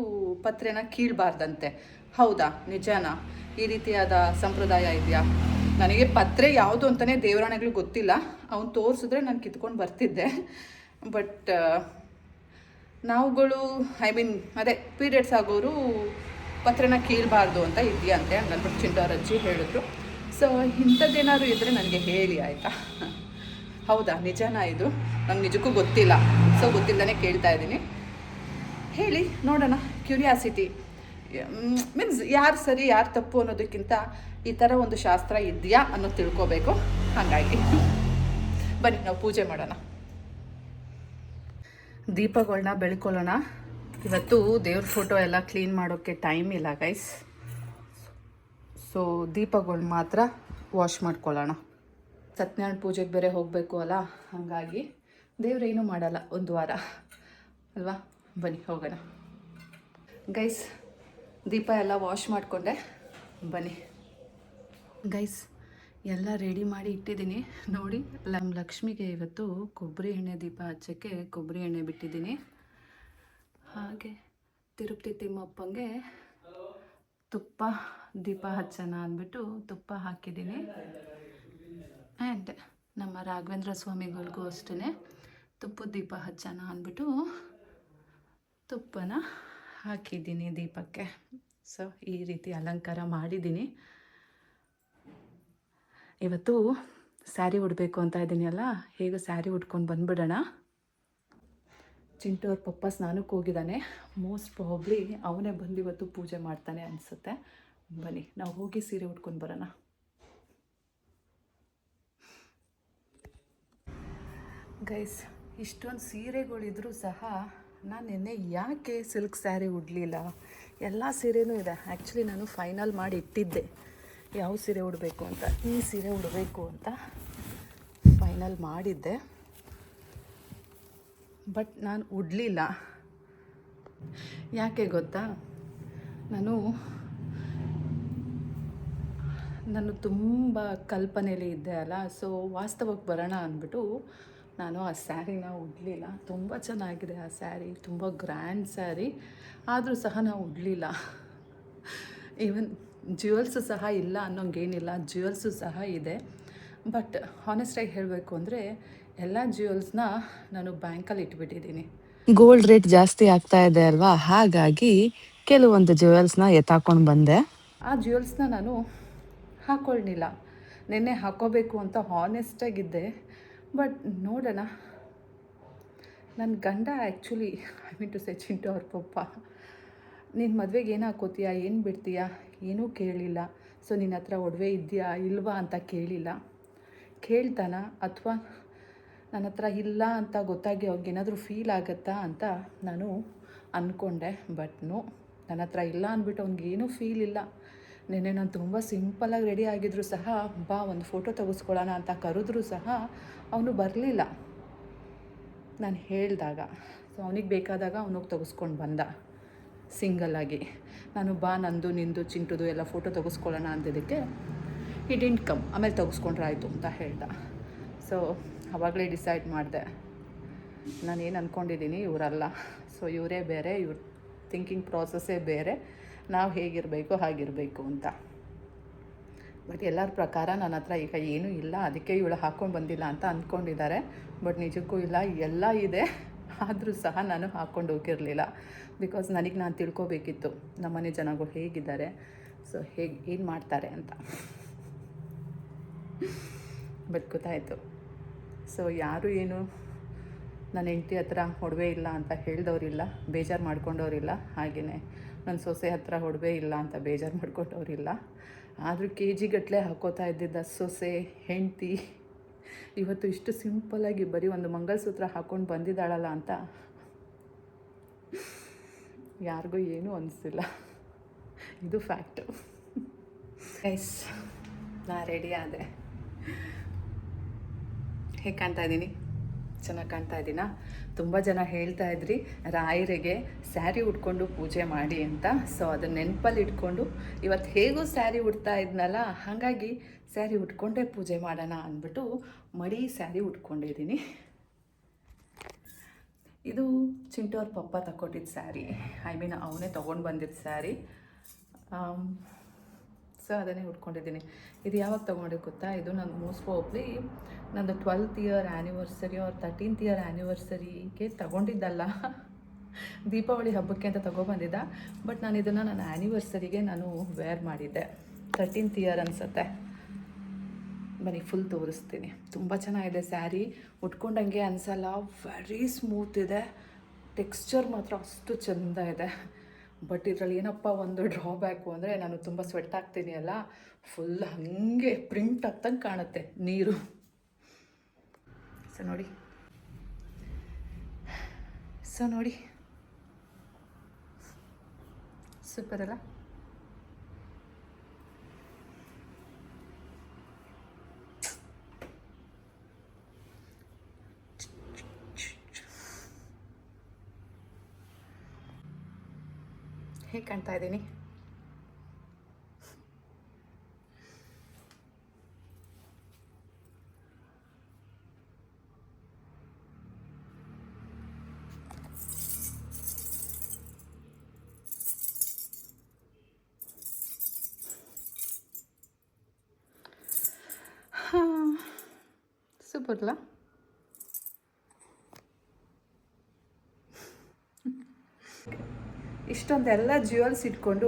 ಪತ್ರೆನ ಕೀಳಬಾರ್ದಂತೆ. ಹೌದಾ, ನಿಜಾನಾ? ಈ ರೀತಿಯಾದ ಸಂಪ್ರದಾಯ ಇದೆಯಾ? ನನಗೆ ಪತ್ರೆ ಯಾವುದು ಅಂತಲೇ ದೇವರಾಣೆಗಳು ಗೊತ್ತಿಲ್ಲ. ಅವ್ನು ತೋರಿಸಿದ್ರೆ ನಾನು ಕಿತ್ಕೊಂಡು ಬರ್ತಿದ್ದೆ. ಬಟ್ ನಾವುಗಳು ಅದೇ ಪೀರಿಯಡ್ಸ್ ಆಗೋರು ಪತ್ರೆನ ಕೀಳಬಾರ್ದು ಅಂತ ಇದೆಯಂತೆ. ಹಂಗನ್ಬಿಟ್ಟು ಚಿಂಟು ಅವ್ರ ಅಜ್ಜಿ ಹೇಳಿದ್ರು. ಸೊ ಇಂಥದ್ದೇನಾದ್ರು ಇದ್ದರೆ ನನಗೆ ಹೇಳಿ ಆಯಿತಾ? ಹೌದಾ, ನಿಜಾನಾ ಇದು? ನಂಗೆ ನಿಜಕ್ಕೂ ಗೊತ್ತಿಲ್ಲ. ಸೊ ಗೊತ್ತಿಲ್ಲದೇ ಕೇಳ್ತಾ ಇದ್ದೀನಿ. ಹೇಳಿ ನೋಡೋಣ, ಕ್ಯೂರಿಯಾಸಿಟಿ. ಮೀನ್ಸ್ ಯಾರು ಸರಿ ಯಾರು ತಪ್ಪು ಅನ್ನೋದಕ್ಕಿಂತ ಈ ಥರ ಒಂದು ಶಾಸ್ತ್ರ ಇದೆಯಾ ಅನ್ನೋದು ತಿಳ್ಕೊಬೇಕು. ಹಾಗಾಗಿ ಬನ್ನಿ ನಾವು ಪೂಜೆ ಮಾಡೋಣ. ದೀಪಗಳನ್ನ ಬೆಳ್ಕೊಳ್ಳೋಣ. ಇವತ್ತು ದೇವ್ರ ಫೋಟೋ ಎಲ್ಲ ಕ್ಲೀನ್ ಮಾಡೋಕ್ಕೆ ಟೈಮ್ ಇಲ್ಲ ಗೈಸ್. ಸೊ ದೀಪಗಳು ಮಾತ್ರ ವಾಶ್ ಮಾಡ್ಕೊಳ್ಳೋಣ. ಸತ್ಯನಾರಾಯಣ ಪೂಜೆಗೆ ಬೇರೆ ಹೋಗಬೇಕು ಅಲ್ಲ, ಹಾಗಾಗಿ ದೇವ್ರೇನೂ ಮಾಡಲ್ಲ ಒಂದು ವಾರ ಅಲ್ವಾ. ಬನ್ನಿ ಹೋಗೋಣ ಗೈಸ್. ದೀಪ ಎಲ್ಲ ವಾಶ್ ಮಾಡಿಕೊಂಡೆ. ಬನ್ನಿ ಗೈಸ್, ಎಲ್ಲ ರೆಡಿ ಮಾಡಿ ಇಟ್ಟಿದ್ದೀನಿ ನೋಡಿ. ನಮ್ಮ ಲಕ್ಷ್ಮಿಗೆ ಇವತ್ತು ಕೊಬ್ಬರಿ ಎಣ್ಣೆ ದೀಪ ಹಚ್ಚೋಕ್ಕೆ ಕೊಬ್ಬರಿ ಎಣ್ಣೆ ಬಿಟ್ಟಿದ್ದೀನಿ. ಹಾಗೆ ತಿರುಪತಿ ತಿಮ್ಮಪ್ಪಂಗೆ ತುಪ್ಪ ದೀಪ ಹಚ್ಚೋಣ ಅಂದ್ಬಿಟ್ಟು ತುಪ್ಪ ಹಾಕಿದ್ದೀನಿ. ಆ್ಯಂಡ್ ನಮ್ಮ ರಾಘವೇಂದ್ರ ಸ್ವಾಮಿಗಳಿಗೂ ಅಷ್ಟೇ ತುಪ್ಪದ ದೀಪ ಹಚ್ಚೋಣ ಅಂದ್ಬಿಟ್ಟು ತುಪ್ಪನ ಹಾಕಿದ್ದೀನಿ ದೀಪಕ್ಕೆ. ಸೊ ಈ ರೀತಿ ಅಲಂಕಾರ ಮಾಡಿದ್ದೀನಿ. ಇವತ್ತು ಸ್ಯಾರಿ ಉಡಬೇಕು ಅಂತ ಇದ್ದೀನಿ ಅಲ್ಲ, ಹೇಗೆ ಸ್ಯಾರಿ ಉಟ್ಕೊಂಡು ಬಂದುಬಿಡೋಣ. ಚಿಂಟು ಅವ್ರ ಪಪ್ಪ ಸ್ನಾನಕ್ಕೆ ಹೋಗಿದ್ದಾನೆ. ಮೋಸ್ಟ್ ಪ್ರಾಬ್ಲಿ ಅವನೇ ಬಂದು ಇವತ್ತು ಪೂಜೆ ಮಾಡ್ತಾನೆ ಅನಿಸುತ್ತೆ. ಬನ್ನಿ ನಾವು ಹೋಗಿ ಸೀರೆ ಉಟ್ಕೊಂಡು ಬರೋಣ. ಗೈಸ್, ಇಷ್ಟೊಂದು ಸೀರೆಗಳಿದ್ರೂ ಸಹ ನಾನು ನಿನ್ನೆ ಯಾಕೆ ಸಿಲ್ಕ್ ಸ್ಯಾರಿ ಉಡಲಿಲ್ಲ? ಎಲ್ಲ ಸೀರೆನೂ ಇದೆ. ಆ್ಯಕ್ಚುಲಿ ನಾನು ಫೈನಲ್ ಮಾಡಿ ಇಟ್ಟಿದ್ದೆ ಯಾವ ಸೀರೆ ಉಡಬೇಕು ಅಂತ. ಈ ಸೀರೆ ಉಡಬೇಕು ಅಂತ ಫೈನಲ್ ಮಾಡಿದ್ದೆ, ಬಟ್ ನಾನು ಉಡಲಿಲ್ಲ. ಯಾಕೆ ಗೊತ್ತಾ? ನಾನು ತುಂಬ ಕಲ್ಪನೆಯಲ್ಲಿ ಇದ್ದೆ ಅಲ್ಲ. ಸೊ ವಾಸ್ತವಕ್ಕೆ ಬರೋಣ ಅಂದ್ಬಿಟ್ಟು ನಾನು ಆ ಸ್ಯಾರಿನ ಉಡಲಿಲ್ಲ. ತುಂಬ ಚೆನ್ನಾಗಿದೆ ಆ ಸ್ಯಾರಿ, ತುಂಬ ಗ್ರ್ಯಾಂಡ್ ಸ್ಯಾರಿ. ಆದರೂ ಸಹ ನಾವು ಉಡಲಿಲ್ಲ. ಈವನ್ ಜ್ಯುವೆಲ್ಸು ಸಹ ಇಲ್ಲ ಅನ್ನೋಂಗೇನಿಲ್ಲ, ಜ್ಯುವೆಲ್ಸು ಸಹ ಇದೆ. ಬಟ್ ಹಾನೆಸ್ಟಾಗಿ ಹೇಳಬೇಕು ಅಂದರೆ ಎಲ್ಲ ಜ್ಯುವೆಲ್ಸ್ನ ನಾನು ಬ್ಯಾಂಕಲ್ಲಿ ಇಟ್ಬಿಟ್ಟಿದ್ದೀನಿ. ಗೋಲ್ಡ್ ರೇಟ್ ಜಾಸ್ತಿ ಆಗ್ತಾ ಇದೆ ಅಲ್ವಾ, ಹಾಗಾಗಿ ಕೆಲವೊಂದು ಜ್ಯುವೆಲ್ಸ್ನ ಎತ್ತಾಕೊಂಡು ಬಂದೆ. ಆ ಜ್ಯುವೆಲ್ಸ್ನ ನಾನು ಹಾಕ್ಕೊಳ್ಳಿಲ್ಲ. ನಿನ್ನೆ ಹಾಕೋಬೇಕು ಅಂತ ಹಾನೆಸ್ಟಾಗಿದ್ದೆ. ಬಟ್ ನೋಡೋಣ. ನನ್ನ ಗಂಡ ಆ್ಯಕ್ಚುಲಿ ಟು ಸೇ ಚಿಂಟು ಅವ್ರ ಪಪ್ಪ, ನಿನ್ನ ಮದುವೆಗೆ ಏನು ಹಾಕೋತೀಯಾ, ಏನು ಬಿಡ್ತೀಯಾ, ಏನೂ ಕೇಳಿಲ್ಲ. ಸೊ ನಿನ್ನ ಹತ್ರ ಒಡವೆ ಇದೆಯಾ ಇಲ್ವಾ ಅಂತ ಕೇಳಿಲ್ಲ. ಕೇಳ್ತಾನ ಅಥವಾ ನನ್ನ ಹತ್ರ ಇಲ್ಲ ಅಂತ ಗೊತ್ತಾಗಿ ಅವ್ರಿಗೇನಾದರೂ ಫೀಲ್ ಆಗುತ್ತಾ ಅಂತ ನಾನು ಅಂದ್ಕೊಂಡೆ. ಬಟ್ ನೋ, ನನ್ನ ಹತ್ರ ಇಲ್ಲ ಅಂದ್ಬಿಟ್ಟು ಅವ್ನಿಗೇನೂ ಫೀಲ್ ಇಲ್ಲ. ನೆನ್ನೆ ನಾನು ತುಂಬ ಸಿಂಪಲಾಗಿ ರೆಡಿ ಆಗಿದ್ರು ಸಹ, ಬಾ ಒಂದು ಫೋಟೋ ತೆಗೆಸ್ಕೊಳ್ಳೋಣ ಅಂತ ಕರೆದ್ರೂ ಸಹ ಅವನು ಬರಲಿಲ್ಲ ನಾನು ಹೇಳಿದಾಗ. ಸೊ ಅವನಿಗೆ ಬೇಕಾದಾಗ ಅವನಿಗೆ ತೆಗೆಸ್ಕೊಂಡು ಬಂದ ಸಿಂಗಲ್ಲಾಗಿ. ನಾನು ಬಾ ನಂದು ನಿಂದು ಚಿಂಟುದು ಎಲ್ಲ ಫೋಟೋ ತೆಗೆಸ್ಕೊಳ್ಳೋಣ ಅಂದಿದ್ದಕ್ಕೆ ಈ ಡಿಂಟ್ ಕಮ್, ಆಮೇಲೆ ತೆಗೆಸ್ಕೊಂಡ್ರೆ ಆಯಿತು ಅಂತ ಹೇಳ್ದ. ಸೊ ಆವಾಗಲೇ ಡಿಸೈಡ್ ಮಾಡಿದೆ, ನಾನೇನು ಅಂದ್ಕೊಂಡಿದ್ದೀನಿ ಇವರಲ್ಲ. ಸೊ ಇವರೇ ಬೇರೆ, ಇವ್ರ ಥಿಂಕಿಂಗ್ ಪ್ರಾಸೆಸ್ಸೇ ಬೇರೆ, ನಾವು ಹೇಗಿರಬೇಕು ಹಾಗಿರಬೇಕು ಅಂತ. ಬಟ್ ಎಲ್ಲರ ಪ್ರಕಾರ ನನ್ನ ಹತ್ರ ಈಗ ಏನೂ ಇಲ್ಲ, ಅದಕ್ಕೆ ಇವಳು ಹಾಕ್ಕೊಂಡು ಬಂದಿಲ್ಲ ಅಂತ ಅಂದ್ಕೊಂಡಿದ್ದಾರೆ. ಬಟ್ ನಿಜಕ್ಕೂ ಇಲ್ಲ, ಎಲ್ಲ ಇದೆ. ಆದರೂ ಸಹ ನಾನು ಹಾಕ್ಕೊಂಡು ಹೋಗಿರಲಿಲ್ಲ. ಬಿಕಾಸ್ ನನಗೆ ನಾನು ತಿಳ್ಕೊಬೇಕಿತ್ತು ನಮ್ಮನೆ ಜನಗಳು ಹೇಗಿದ್ದಾರೆ, ಸೊ ಏನು ಮಾಡ್ತಾರೆ ಅಂತ. ಬಟ್ ಗೊತ್ತಾಯಿತು. ಸೊ ಯಾರು ಏನು ನನ್ನ ಹೆಂಡತಿ ಹತ್ರ ಒಡವೆ ಇಲ್ಲ ಅಂತ ಹೇಳಿದವರಿಲ್ಲ, ಬೇಜಾರು ಮಾಡ್ಕೊಂಡವರಿಲ್ಲ. ಹಾಗೆಯೇ ನನ್ನ ಸೊಸೆ ಹತ್ರ ಒಡವೆ ಇಲ್ಲ ಅಂತ ಬೇಜಾರು ಮಾಡ್ಕೊಂಡವರಿಲ್ಲ. ಆದರೂ ಕೆ ಜಿ ಗಟ್ಟಲೆ ಹಾಕೋತಾ ಇದ್ದಿದ್ದ ಸೊಸೆ ಹೆಂಡತಿ ಇವತ್ತು ಇಷ್ಟು ಸಿಂಪಲ್ಲಾಗಿ ಬರೀ ಒಂದು ಮಂಗಲಸೂತ್ರ ಹಾಕ್ಕೊಂಡು ಬಂದಿದ್ದಾಳಲ್ಲ ಅಂತ ಯಾರಿಗೂ ಏನೂ ಅನಿಸಿಲ್ಲ. ಇದು ಫ್ಯಾಕ್ಟು. ಎಸ್, ನಾ ರೆಡಿ ಆದೆ. ಹೇಗೆ ಕಾಣ್ತಾ ಇದ್ದೀನಿ? ಚೆನ್ನಾಗಿ ಕಾಣ್ತಾ ಇದ್ದೀನಾ? ತುಂಬ ಜನ ಹೇಳ್ತಾ ಇದ್ರಿ ರಾಯರಿಗೆ ಸ್ಯಾರಿ ಉಟ್ಕೊಂಡು ಪೂಜೆ ಮಾಡಿ ಅಂತ. ಸೊ ಅದನ್ನ ನೆನಪಲ್ಲಿ ಇಟ್ಕೊಂಡು ಇವತ್ತು ಹೇಗೂ ಸ್ಯಾರಿ ಉಡ್ತಾ ಇದ್ನಲ್ಲ, ಹಾಗಾಗಿ ಸ್ಯಾರಿ ಉಟ್ಕೊಂಡೇ ಪೂಜೆ ಮಾಡೋಣ ಅಂದ್ಬಿಟ್ಟು ಮಡಿ ಸ್ಯಾರಿ ಉಟ್ಕೊಂಡಿದ್ದೀನಿ. ಇದು ಚಿಂಟು ಅವ್ರ ಪಪ್ಪ ತಗೊಟ್ಟಿದ್ದ ಸ್ಯಾರಿ, ಅವನೇ ತೊಗೊಂಡು ಬಂದಿದ್ದ ಸ್ಯಾರಿ. ಸೊ ಅದನ್ನೇ ಉಟ್ಕೊಂಡಿದ್ದೀನಿ. ಇದು ಯಾವಾಗ ತೊಗೊಂಡೆ ಗೊತ್ತಾ? ಇದು ನಾನು ಮೋಸ್ಟ್ ಪ್ರಾಬಬ್ಲಿ ನಂದು 12th year anniversary or 13th year ಆ್ಯನಿವರ್ಸರಿಗೆ ತಗೊಂಡಿದ್ದಲ್ಲ, ದೀಪಾವಳಿ ಹಬ್ಬಕ್ಕೆ ಅಂತ ತೊಗೊಬಂದಿದ್ದ. ಬಟ್ ನಾನು ಇದನ್ನು ನನ್ನ ಆ್ಯನಿವರ್ಸರಿಗೆ ನಾನು ವೇರ್ ಮಾಡಿದ್ದೆ. 13th ಇಯರ್ ಅನಿಸುತ್ತೆ. ಬನ್ನಿ ಫುಲ್ ತೋರಿಸ್ತೀನಿ. ತುಂಬ ಚೆನ್ನಾಗಿದೆ ಸ್ಯಾರಿ, ಉಟ್ಕೊಂಡಂಗೆ ಅನಿಸಲ್ಲ, ವೆರಿ ಸ್ಮೂತ್ ಇದೆ. ಟೆಕ್ಸ್ಚರ್ ಮಾತ್ರ ಅಷ್ಟು ಚೆಂದ ಇದೆ. ಬಟ್ ಇದರಲ್ಲಿ ಏನಪ್ಪ ಒಂದು ಡ್ರಾಬ್ಯಾಕು ಅಂದರೆ, ನಾನು ತುಂಬ ಸ್ವೆಟ್ ಆಗ್ತೀನಿ ಅಲ್ಲ, ಫುಲ್ ಹಾಗೆ ಪ್ರಿಂಟ್ ಆಗ್ತಂಗೆ ಕಾಣುತ್ತೆ ನೀರು. ಸೊ ನೋಡಿ ಸೂಪರ್ ಅಲ್ಲ? ಹೇಗೆ ಕಾಣ್ತಾ ಇದ್ದೀನಿ? ಸೂಪರ್ ಅಲ್ಲ? ಇಷ್ಟೊಂದೆಲ್ಲ ಜ್ಯುವೆಲ್ಸ್ ಇಟ್ಕೊಂಡು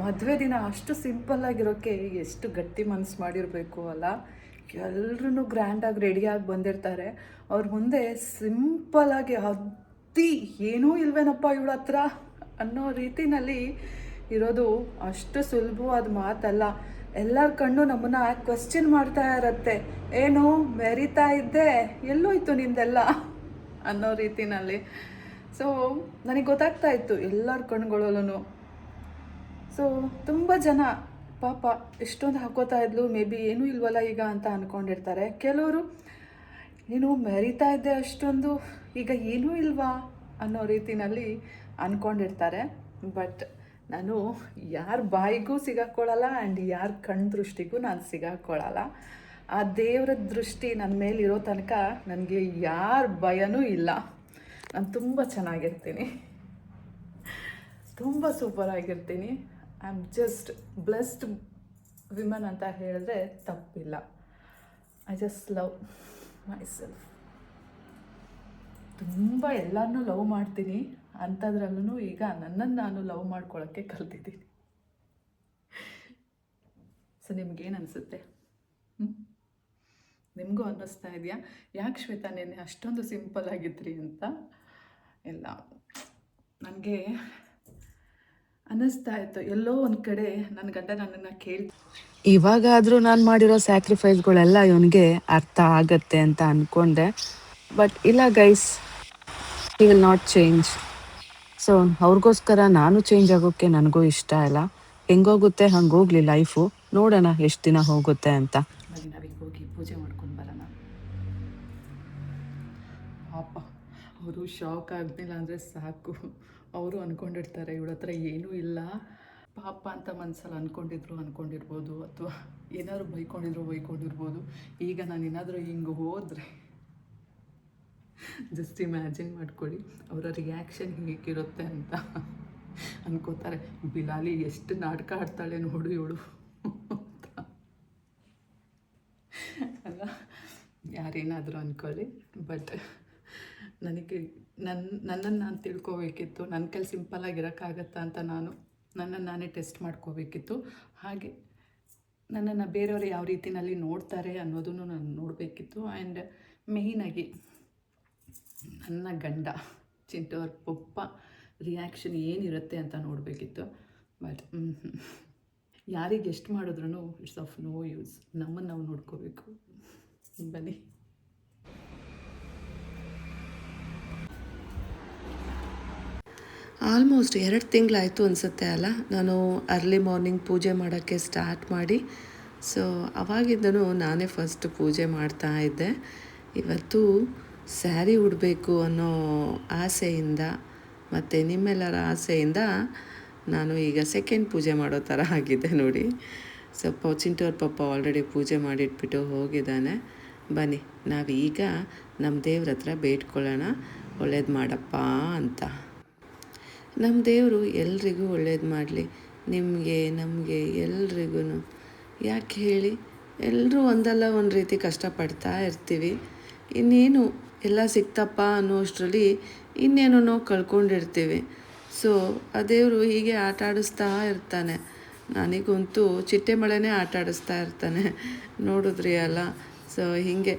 ಮದುವೆ ದಿನ ಅಷ್ಟು ಸಿಂಪಲ್ಲಾಗಿರೋಕ್ಕೆ ಎಷ್ಟು ಗಟ್ಟಿ ಮನಸ್ಸು ಮಾಡಿರಬೇಕು ಅಲ್ಲ. ಎಲ್ಲರೂ ಗ್ರ್ಯಾಂಡಾಗಿ ರೆಡಿಯಾಗಿ ಬಂದಿರ್ತಾರೆ, ಅವ್ರ ಮುಂದೆ ಸಿಂಪಲ್ಲಾಗಿ ಅದ್ದಿ ಏನೂ ಇಲ್ವೇನಪ್ಪ ಇವಳ ಹತ್ರ ಅನ್ನೋ ರೀತಿನಲ್ಲಿ ಇರೋದು ಅಷ್ಟು ಸುಲಭವಾದ ಮಾತಲ್ಲ. ಎಲ್ಲರ ಕಣ್ಣು ನಮ್ಮನ್ನು ಕ್ವೆಶ್ಚನ್ ಮಾಡ್ತಾ ಇರತ್ತೆ, ಏನು ಮೆರಿತಾ ಇದ್ದೆ, ಎಲ್ಲೋಯ್ತು ನಿಂದೆಲ್ಲ ಅನ್ನೋ ರೀತಿನಲ್ಲಿ. ಸೊ ನನಗೆ ಗೊತ್ತಾಗ್ತಾ ಇತ್ತು ಎಲ್ಲರ ಕಣ್ಗಳಲ್ಲೂ. ಸೊ ತುಂಬ ಜನ ಪಾಪ ಎಷ್ಟೊಂದು ಹಾಕೋತಾ ಇದ್ಲು, ಮೇ ಬಿ ಏನೂ ಇಲ್ವಲ್ಲ ಈಗ ಅಂತ ಅಂದ್ಕೊಂಡಿರ್ತಾರೆ. ಕೆಲವರು ನೀನು ಮೆರಿತಾ ಇದ್ದೆ ಅಷ್ಟೊಂದು, ಈಗ ಏನೂ ಇಲ್ವಾ ಅನ್ನೋ ರೀತಿನಲ್ಲಿ ಅಂದ್ಕೊಂಡಿರ್ತಾರೆ. ಬಟ್ ನಾನು ಯಾರ ಬಾಯಿಗೂ ಸಿಗಾಕೊಳ್ಳಲ್ಲ ಆ್ಯಂಡ್ ಯಾರ ಕಣ್ಣು ದೃಷ್ಟಿಗೂ ನಾನು ಸಿಗಾಕೊಳ್ಳಲ್ಲ. ಆ ದೇವರ ದೃಷ್ಟಿ ನನ್ನ ಮೇಲಿರೋ ತನಕ ನನಗೆ ಯಾರ ಭಯನೂ ಇಲ್ಲ. ನಾನು ತುಂಬ ಚೆನ್ನಾಗಿರ್ತೀನಿ, ತುಂಬ ಸೂಪರಾಗಿರ್ತೀನಿ. I am just blessed woman ಅಂತ ಹೇಳಿದ್ರೆ ತಪ್ಪಿಲ್ಲ. I just love myself. ತುಂಬ ಎಲ್ಲರನ್ನೂ ಲವ್ ಮಾಡ್ತೀನಿ, ಅಂಥದ್ರಲ್ಲೂ ಈಗ ನನ್ನನ್ನು ನಾನು ಲವ್ ಮಾಡ್ಕೊಳ್ಳೋಕ್ಕೆ ಕಲ್ತಿದ್ದೀನಿ. ಸೊ ನಿಮ್ಗೇನು ಅನಿಸುತ್ತೆ? ನಿಮಗೂ ಅನ್ನಿಸ್ತಾ ಇದೆಯಾ ಯಾಕೆ ಶ್ವೇತಾ ನೆನ್ನೆ ಅಷ್ಟೊಂದು ಸಿಂಪಲ್ ಆಗಿದ್ರಿ ಅಂತ? ಇಲ್ಲ, ನನಗೆ ಅನ್ನಿಸ್ತಾ ಇತ್ತು ಎಲ್ಲೋ ಒಂದು ಕಡೆ ನನ್ನ ಗಂಡ ನನ್ನನ್ನು ಇವಾಗಾದರೂ ನಾನು ಮಾಡಿರೋ ಸ್ಯಾಕ್ರಿಫೈಸ್ಗಳೆಲ್ಲ ಇವನಿಗೆ ಅರ್ಥ ಆಗತ್ತೆ ಅಂತ ಅಂದ್ಕೊಂಡೆ. ಬಟ್ ಇಲ್ಲ guys, he will not change. So ಅವ್ರಿಗೋಸ್ಕರ ನಾನು ಚೇಂಜ್ ಆಗೋಕ್ಕೆ ನನಗೂ ಇಷ್ಟ ಇಲ್ಲ. ಹೆಂಗೋಗುತ್ತೆ ಹಂಗೆ ಹೋಗ್ಲಿ ಲೈಫು, ನೋಡೋಣ ಎಷ್ಟು ದಿನ ಹೋಗುತ್ತೆ ಅಂತ. ಬನ್ನಿ ನಾವೀಗ ಹೋಗಿ ಪೂಜೆ ಮಾಡ್ಕೊಂಡು ಬರೋಣ. ಪಾಪ ಅವರು ಶಾಕ್ ಆಗಲಿಲ್ಲ ಅಂದರೆ ಸಾಕು. ಅವರು ಅಂದ್ಕೊಂಡಿರ್ತಾರೆ ಇವಳ ಹತ್ರ ಏನೂ ಇಲ್ಲ ಪಾಪ ಅಂತ ಮನಸ್ಸಲ್ಲಿ ಅಂದ್ಕೊಂಡಿರ್ಬೋದು, ಅಥವಾ ಏನಾದರೂ ಬೈಕೊಂಡಿರ್ಬೋದು. ಈಗ ನಾನು ಏನಾದರೂ ಹಿಂಗೆ ಹೋದರೆ ಜಸ್ಟ್ ಇಮ್ಯಾಜಿನ್ ಮಾಡ್ಕೊಳ್ಳಿ ಅವರ ರಿಯಾಕ್ಷನ್ ಹೇಗಿರುತ್ತೆ ಅಂತ. ಅನ್ಕೋತಾರೆ, ಬಿಲಾಲಿ ಎಷ್ಟು ನಾಟಕ ಆಡ್ತಾಳೆ ನೋಡು ಇವಳು ಅಂತ ಅಲ್ಲ. ಯಾರೇನಾದರೂ ಅಂದ್ಕೊಳ್ಳಿ, ಬಟ್ ನನಗೆ ನನ್ನನ್ನು ನಾನು ತಿಳ್ಕೊಬೇಕಿತ್ತು. ನನ್ನ ಕೈಲಿ ಸಿಂಪಲ್ಲಾಗಿರೋಕ್ಕಾಗತ್ತಾ ಅಂತ ನನ್ನನ್ನು ನಾನೇ ಟೆಸ್ಟ್ ಮಾಡ್ಕೋಬೇಕಿತ್ತು. ಹಾಗೆ ನನ್ನನ್ನು ಬೇರೆಯವರು ಯಾವ ರೀತಿಯಲ್ಲಿ ನೋಡ್ತಾರೆ ಅನ್ನೋದನ್ನು ನಾನು ನೋಡಬೇಕಿತ್ತು. ಆ್ಯಂಡ್ ಮೇಯ್ನಾಗಿ ನನ್ನ ಗಂಡ ಚಿಂಟು ಅವ್ರ ಪಪ್ಪ ರಿಯಾಕ್ಷನ್ ಏನಿರುತ್ತೆ ಅಂತ ನೋಡಬೇಕಿತ್ತು. ಬಟ್ ಯಾರಿಗೆ ಎಷ್ಟು ಮಾಡಿದ್ರೂ ಇಟ್ಸ್ ಆಫ್ ನೋ ಯೂಸ್. ನಮ್ಮನ್ನು ನಾವು ನೋಡ್ಕೋಬೇಕು. ಬನ್ನಿ. ಆಲ್ಮೋಸ್ಟ್ 2 ತಿಂಗಳಾಯಿತು ಅನಿಸುತ್ತೆ ಅಲ್ಲ, ನಾನು ಅರ್ಲಿ ಮಾರ್ನಿಂಗ್ ಪೂಜೆ ಮಾಡೋಕ್ಕೆ ಸ್ಟಾರ್ಟ್ ಮಾಡಿ. ಸೊ ಅವಾಗಿಂದನೂ ನಾನೇ ಫಸ್ಟ್ ಪೂಜೆ ಮಾಡ್ತಾ ಇದ್ದೆ. ಇವತ್ತು ಸ್ಯಾರಿ ಉಡಬೇಕು ಅನ್ನೋ ಆಸೆಯಿಂದ ಮತ್ತು ನಿಮ್ಮೆಲ್ಲರ ಆಸೆಯಿಂದ ನಾನು ಈಗ ಸೆಕೆಂಡ್ ಪೂಜೆ ಮಾಡೋ ಥರ ಆಗಿದೆ ನೋಡಿ. ಸ್ವಲ್ಪ ಚಿಂಟೋರ್ ಪಪ್ಪ ಆಲ್ರೆಡಿ ಪೂಜೆ ಮಾಡಿಟ್ಬಿಟ್ಟು ಹೋಗಿದ್ದಾನೆ. ಬನ್ನಿ ನಾವೀಗ ನಮ್ಮ ದೇವ್ರ ಹತ್ರ ಬೇಡ್ಕೊಳ್ಳೋಣ, ಒಳ್ಳೇದು ಮಾಡಪ್ಪ ಅಂತ. ನಮ್ಮ ದೇವರು ಎಲ್ರಿಗೂ ಒಳ್ಳೇದು ಮಾಡಲಿ, ನಿಮಗೆ ನಮಗೆ ಎಲ್ರಿಗೂ. ಯಾಕೆ ಹೇಳಿ, ಎಲ್ಲರೂ ಒಂದಲ್ಲ ಒಂದು ರೀತಿ ಕಷ್ಟಪಡ್ತಾ ಇರ್ತೀವಿ. ಇನ್ನೇನು ಎಲ್ಲ ಸಿಕ್ತಪ್ಪ ಅನ್ನೋಷ್ಟರಲ್ಲಿ ಇನ್ನೇನೋ ಕಳ್ಕೊಂಡಿರ್ತೀವಿ. ಸೊ ಆ ದೇವರು ಹೀಗೆ ಆಟ ಆಡಿಸ್ತಾ ಇರ್ತಾನೆ. ನನಗಂತೂ ಚಿಟ್ಟೆ ಮಳೆನೇ ಆಟ ಆಡಿಸ್ತಾ ಇರ್ತಾನೆ, ನೋಡಿದ್ರಿ ಅಲ್ಲ. ಸೊ ಹೀಗೆ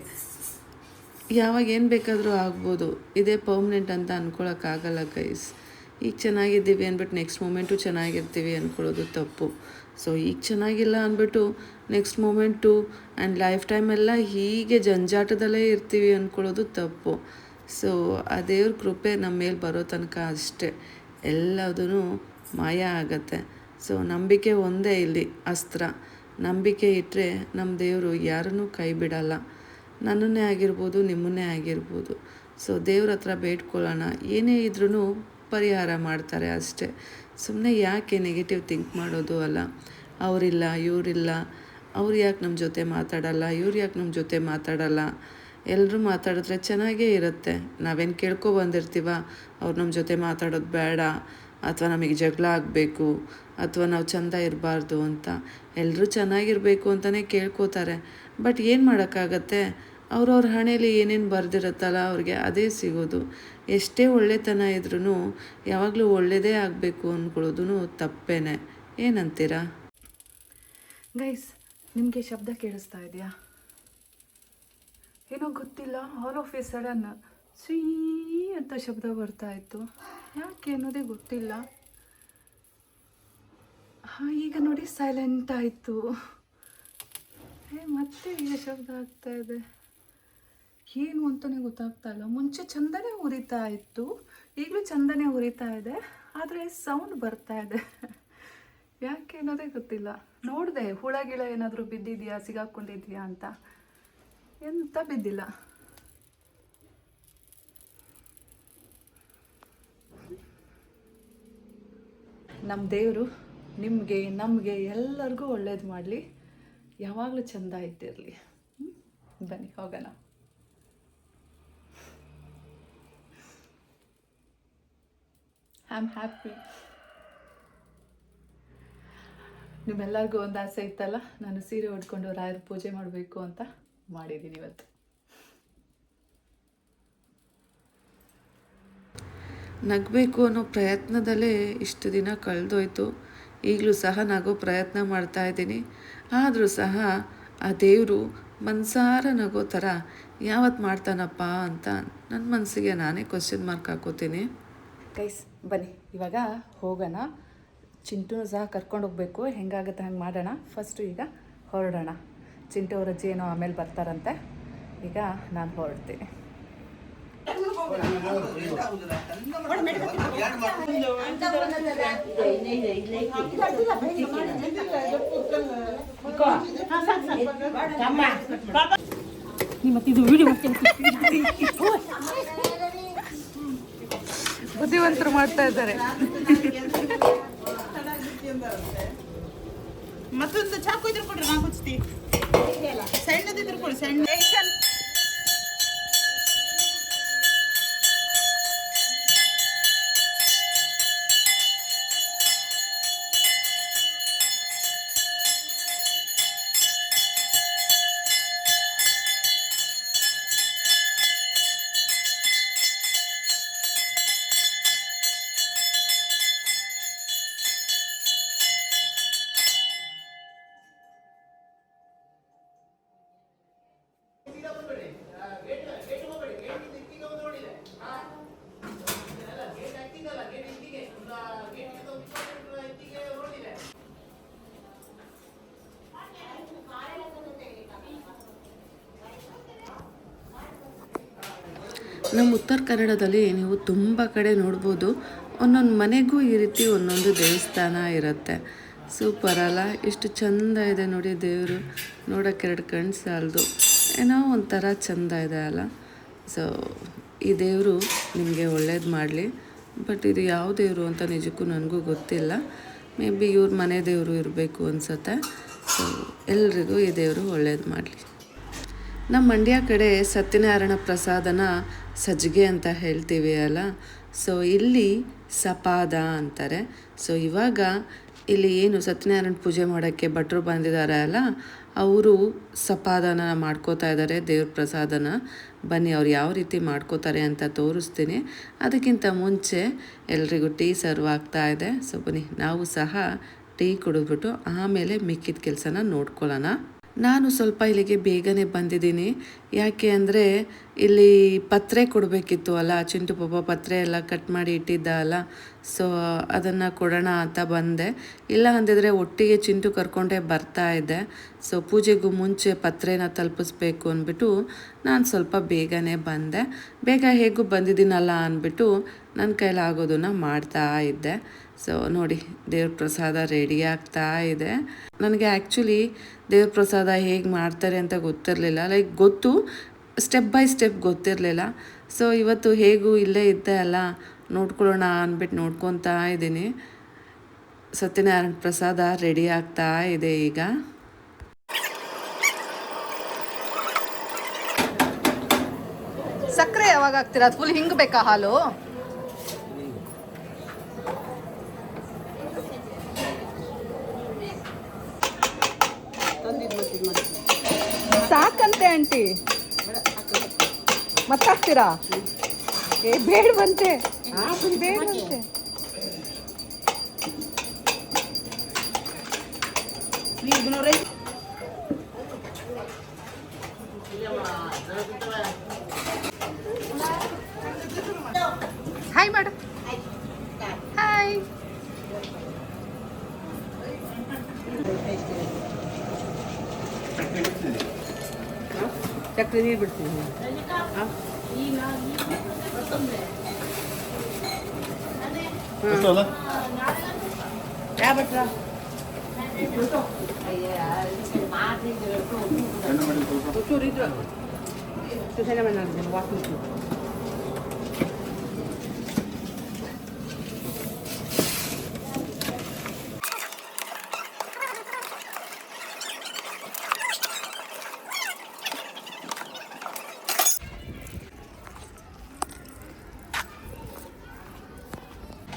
ಯಾವಾಗ ಏನು ಬೇಕಾದರೂ ಆಗ್ಬೋದು, ಇದೇ ಪರ್ಮನೆಂಟ್ ಅಂತ ಅಂದ್ಕೊಳಕ್ಕಾಗಲ್ಲ ಗೈಸ್. ಈಗ ಚೆನ್ನಾಗಿದ್ದೀವಿ ಅಂದ್ಬಿಟ್ಟು ನೆಕ್ಸ್ಟ್ ಮೂಮೆಂಟು ಚೆನ್ನಾಗಿರ್ತೀವಿ ಅಂದ್ಕೊಳ್ಳೋದು ತಪ್ಪು. ಸೊ ಈಗ ಚೆನ್ನಾಗಿಲ್ಲ ಅಂದ್ಬಿಟ್ಟು ನೆಕ್ಸ್ಟ್ ಮೂಮೆಂಟು ಆ್ಯಂಡ್ ಲೈಫ್ ಟೈಮೆಲ್ಲ ಹೀಗೆ ಜಂಜಾಟದಲ್ಲೇ ಇರ್ತೀವಿ ಅಂದ್ಕೊಳ್ಳೋದು ತಪ್ಪು. ಸೊ ಆ ದೇವ್ರ ಕೃಪೆ ನಮ್ಮ ಮೇಲೆ ಬರೋ ತನಕ ಅಷ್ಟೇ ಎಲ್ಲದೂ ಮಾಯ ಆಗತ್ತೆ. ಸೊ ನಂಬಿಕೆ ಒಂದೇ ಇಲ್ಲಿ ಅಸ್ತ್ರ. ನಂಬಿಕೆ ಇಟ್ಟರೆ ನಮ್ಮ ದೇವರು ಯಾರನ್ನೂ ಕೈ ಬಿಡಲ್ಲ. ನನ್ನನ್ನೇ ಆಗಿರ್ಬೋದು, ನಿಮ್ಮನ್ನೇ ಆಗಿರ್ಬೋದು. ಸೊ ದೇವ್ರ ಹತ್ರ ಬೇಡ್ಕೊಳ್ಳೋಣ, ಏನೇ ಇದ್ರೂ ಪರಿಹಾರ ಮಾಡ್ತಾರೆ ಅಷ್ಟೇ. ಸುಮ್ಮನೆ ಯಾಕೆ ನೆಗೆಟಿವ್ ಥಿಂಕ್ ಮಾಡೋದು ಅಲ್ಲ. ಅವರಿಲ್ಲ, ಇವರಿಲ್ಲ, ಅವ್ರು ಯಾಕೆ ನಮ್ಮ ಜೊತೆ ಮಾತಾಡಲ್ಲ, ಇವ್ರು ಯಾಕೆ ನಮ್ಮ ಜೊತೆ ಮಾತಾಡಲ್ಲ. ಎಲ್ಲರೂ ಮಾತಾಡಿದ್ರೆ ಚೆನ್ನಾಗೇ ಇರುತ್ತೆ. ನಾವೇನು ಬಂದಿರ್ತೀವ ಅವ್ರು ನಮ್ಮ ಜೊತೆ ಮಾತಾಡೋದು ಬೇಡ, ಅಥವಾ ನಮಗೆ ಜಗಳ ಆಗಬೇಕು, ಅಥವಾ ನಾವು ಚೆಂದ ಇರಬಾರ್ದು ಅಂತ. ಎಲ್ಲರೂ ಚೆನ್ನಾಗಿರಬೇಕು ಅಂತಲೇ ಕೇಳ್ಕೋತಾರೆ. ಬಟ್ ಏನು ಮಾಡೋಕ್ಕಾಗತ್ತೆ, ಅವ್ರವ್ರ ಹಣೆಯಲ್ಲಿ ಏನೇನು ಬರೆದಿರುತ್ತಲ್ಲ ಅವ್ರಿಗೆ ಅದೇ ಸಿಗೋದು. ಎಷ್ಟೇ ಒಳ್ಳೆತನ ಇದ್ರೂ ಯಾವಾಗಲೂ ಒಳ್ಳೆಯದೇ ಆಗಬೇಕು ಅಂದ್ಕೊಳ್ಳೋದು ತಪ್ಪೇನೆ. ಏನಂತೀರಾ ಗೈಸ್? ನಿಮಗೆ ಶಬ್ದ ಕೇಳಿಸ್ತಾ ಇದೆಯಾ? ಏನೋ ಗೊತ್ತಿಲ್ಲ, ಆಲ್ ಆಫ್ ಎ ಸಡನ್ ಸ್ವೀ ಅಂತ ಶಬ್ದ ಬರ್ತಾ ಇತ್ತು. ಯಾಕೆ ಅನ್ನೋದೇ ಗೊತ್ತಿಲ್ಲ. ಈಗ ನೋಡಿ ಸೈಲೆಂಟ್ ಆಯಿತು. ಮತ್ತೆ ಈಗ ಶಬ್ದ ಆಗ್ತಾ ಇದೆ. ಏನು ಅಂತಲೇ ಗೊತ್ತಾಗ್ತಾ ಇಲ್ಲ. ಮುಂಚೆ ಚಂದನೇ ಉರಿತಾ ಇತ್ತು, ಈಗಲೂ ಚಂದನೇ ಉರಿತಾ ಇದೆ, ಆದರೆ ಸೌಂಡ್ ಬರ್ತಾ ಇದೆ. ಯಾಕೆ ಅನ್ನೋದೇ ಗೊತ್ತಿಲ್ಲ. ನೋಡಿದೆ ಹುಳ ಗಿಳ ಏನಾದರೂ ಬಿದ್ದಿದೆಯಾ, ಸಿಗಾಕೊಂಡಿದೆಯಾ ಅಂತ. ಎಂತ ಬಿದ್ದಿಲ್ಲ. ನಮ್ಮ ದೇವರು ನಿಮಗೆ ನಮಗೆ ಎಲ್ಲರಿಗೂ ಒಳ್ಳೇದು ಮಾಡಲಿ, ಯಾವಾಗಲೂ ಚೆಂದ ಇದ್ದಿರಲಿ. ಬನ್ನಿ ಹೋಗೋಣ. I am happy. ನಿಮ್ಮೆಲ್ಲರಿಗೂ ಒಂದು ಆಸೆ ಇತ್ತಲ್ಲ, ನಾನು ಸೀರೆ ಉಟ್ಕೊಂಡು ರಾಯರ ಪೂಜೆ ಮಾಡಬೇಕು ಅಂತ. ಮಾಡಿದ್ದೀನಿ ಇವತ್ತು. ನಗಬೇಕು ಅನ್ನೋ ಪ್ರಯತ್ನದಲ್ಲೇ ಇಷ್ಟು ದಿನ ಕಳೆದೋಯ್ತು. ಈಗಲೂ ಸಹ ನಗೋ ಪ್ರಯತ್ನ ಮಾಡ್ತಾಯಿದ್ದೀನಿ. ಆದರೂ ಸಹ ಆ ದೇವರು ಮನಸಾರ ನಗೋ ಥರ ಯಾವತ್ತು ಮಾಡ್ತಾನಪ್ಪ ಅಂತ ನನ್ನ ಮನಸ್ಸಿಗೆ ನಾನೇ ಕ್ವಶನ್ ಮಾರ್ಕ್ ಹಾಕೋತೀನಿ. ಗೈಸ್ ಬನ್ನಿ ಇವಾಗ ಹೋಗೋಣ. ಚಿಂಟುನೂ ಸಹ ಕರ್ಕೊಂಡು ಹೋಗಬೇಕು. ಹೆಂಗಾಗುತ್ತೆ ಹಂಗೆ ಮಾಡೋಣ. ಫಸ್ಟು ಈಗ ಹೊರಡೋಣ. ಚಿಂಟು ಅವ್ರ ಅಜ್ಜಿ ಏನೋ ಆಮೇಲೆ ಬರ್ತಾರಂತೆ. ಈಗ ನಾನು ಹೊರಡ್ತೀನಿ. ಬುದ್ಧಿವಂತರು ಮಾಡ್ತಾ ಇದ್ದಾರೆ. ಮತ್ತೊಂದು ಚಾಕು ಇದ್ರು ಕೊಡ್ರಿ, ನಾ ಕುಚ್ತಿ ಸಣ್ಣದಿದ್ರು ಕೊಡಿ. ಸಣ್ಣ ನಮ್ಮ ಉತ್ತರ ಕನ್ನಡದಲ್ಲಿ ನೀವು ತುಂಬ ಕಡೆ ನೋಡ್ಬೋದು, ಒಂದೊಂದು ಮನೆಗೂ ಈ ರೀತಿ ಒಂದೊಂದು ದೇವಸ್ಥಾನ ಇರುತ್ತೆ. ಸೂಪರ್ ಅಲ್ಲ, ಎಷ್ಟು ಚಂದ ಇದೆ ನೋಡಿ ದೇವರು. ನೋಡೋಕ್ಕೆ ಎರಡು ಕಣ್ಣು ಸಾಲದು, ಏನೋ ಒಂಥರ ಚಂದ ಇದೆ ಅಲ್ಲ. ಸೊ ಈ ದೇವರು ನಿಮಗೆ ಒಳ್ಳೇದು ಮಾಡಲಿ. ಬಟ್ ಇದು ಯಾವ ದೇವರು ಅಂತ ನಿಜಕ್ಕೂ ನನಗೂ ಗೊತ್ತಿಲ್ಲ. ಮೇ ಬಿ ಇವ್ರ ಮನೆ ದೇವರು ಇರಬೇಕು ಅನಿಸುತ್ತೆ. ಸೊ ಎಲ್ರಿಗೂ ಈ ದೇವರು ಒಳ್ಳೇದು ಮಾಡಲಿ. ನಮ್ಮ ಮಂಡ್ಯ ಕಡೆ ಸತ್ಯನಾರಾಯಣ ಪ್ರಸಾದನ ಸಜ್ಜಿಗೆ ಅಂತ ಹೇಳ್ತೀವಿ ಅಲ್ಲ. ಸೊ ಇಲ್ಲಿ ಸಪಾದ ಅಂತಾರೆ. ಸೊ ಇವಾಗ ಇಲ್ಲಿ ಏನು ಸತ್ಯನಾರಾಯಣ ಪೂಜೆ ಮಾಡೋಕ್ಕೆ ಭಟ್ರು ಬಂದಿದ್ದಾರೆ ಅಲ್ಲ, ಅವರು ಸಪಾದನ ಮಾಡ್ಕೋತಾ ಇದ್ದಾರೆ, ದೇವ್ರ ಪ್ರಸಾದನ. ಬನ್ನಿ ಅವ್ರು ಯಾವ ರೀತಿ ಮಾಡ್ಕೋತಾರೆ ಅಂತ ತೋರಿಸ್ತೀನಿ. ಅದಕ್ಕಿಂತ ಮುಂಚೆ ಎಲ್ರಿಗೂ ಟೀ ಸರ್ವ್ ಆಗ್ತಾ ಇದೆ. ಸೊ ಬನ್ನಿ ನಾವು ಸಹ ಟೀ ಕುಡಿದ್ಬಿಟ್ಟು ಆಮೇಲೆ ಮಿಕ್ಕಿದ ಕೆಲಸನ ನೋಡ್ಕೊಳ್ಳೋಣ. ನಾನು ಸ್ವಲ್ಪ ಇಲ್ಲಿಗೆ ಬೇಗನೆ ಬಂದಿದ್ದೀನಿ. ಯಾಕೆ ಅಂದರೆ ಇಲ್ಲಿ ಪತ್ರೆ ಕೊಡಬೇಕಿತ್ತು ಅಲ್ಲ, ಚಿಂಟು ಪಾಪ ಪತ್ರೆ ಎಲ್ಲ ಕಟ್ ಮಾಡಿ ಇಟ್ಟಿದ್ದ ಅಲ್ಲ. ಸೊ ಅದನ್ನು ಕೊಡೋಣ ಅಂತ ಬಂದೆ. ಇಲ್ಲ ಅಂದಿದ್ರೆ ಒಟ್ಟಿಗೆ ಚಿಂಟು ಕರ್ಕೊಂಡೇ ಬರ್ತಾ ಇದ್ದೆ. ಸೊ ಪೂಜೆಗೂ ಮುಂಚೆ ಪತ್ರೆನ ತಲುಪಿಸ್ಬೇಕು ಅಂದ್ಬಿಟ್ಟು ನಾನು ಸ್ವಲ್ಪ ಬೇಗನೆ ಬಂದೆ. ಬೇಗ ಹೇಗೂ ಬಂದಿದ್ದೀನಲ್ಲ ಅಂದ್ಬಿಟ್ಟು ನನ್ನ ಕೈಲಾಗೋದನ್ನು ಮಾಡ್ತಾ ಇದ್ದೆ. ಸೊ ನೋಡಿ ದೇವ್ರ ಪ್ರಸಾದ ರೆಡಿ ಆಗ್ತಾ ಇದೆ. ನನಗೆ ಆ್ಯಕ್ಚುಲಿ ದೇವ್ರ ಪ್ರಸಾದ ಹೇಗೆ ಮಾಡ್ತಾರೆ ಅಂತ ಗೊತ್ತಿರಲಿಲ್ಲ. ಲೈಕ್ ಗೊತ್ತು, ಸ್ಟೆಪ್ ಬೈ ಸ್ಟೆಪ್ ಗೊತ್ತಿರಲಿಲ್ಲ. ಸೊ ಇವತ್ತು ಹೇಗೂ ಇಲ್ಲೇ ಇದ್ದೆ ಅಲ್ಲ, ನೋಡ್ಕೊಳ್ಳೋಣ ಅಂದ್ಬಿಟ್ಟು ನೋಡ್ಕೊತಾ ಇದ್ದೀನಿ. ಸತ್ಯನಾರಾಯಣ ಪ್ರಸಾದ ರೆಡಿ ಆಗ್ತಾ ಇದೆ ಈಗ. ಸಕ್ಕರೆ ಯಾವಾಗ ಹಾಕ್ತೀರಾ? ಅದು ಫುಲ್ ಹಿಂಗೆ ಬೇಕಾ ಹಾಲು? ಸಾಕಂತೆ ಆಂಟಿ, ಮತ್ತೆ ಹಾಕ್ತೀರಾ? ಬೇಡವಂತೆ ಬೇಡವಂತೆ. ಹಾಯ್ ಮಾಡು, ಹಾಯ್. ಚಕ್ರಿ ನೀರು ಬಿಡ್ತೀನಿ. ಯಾವ ಭಟ್ರ?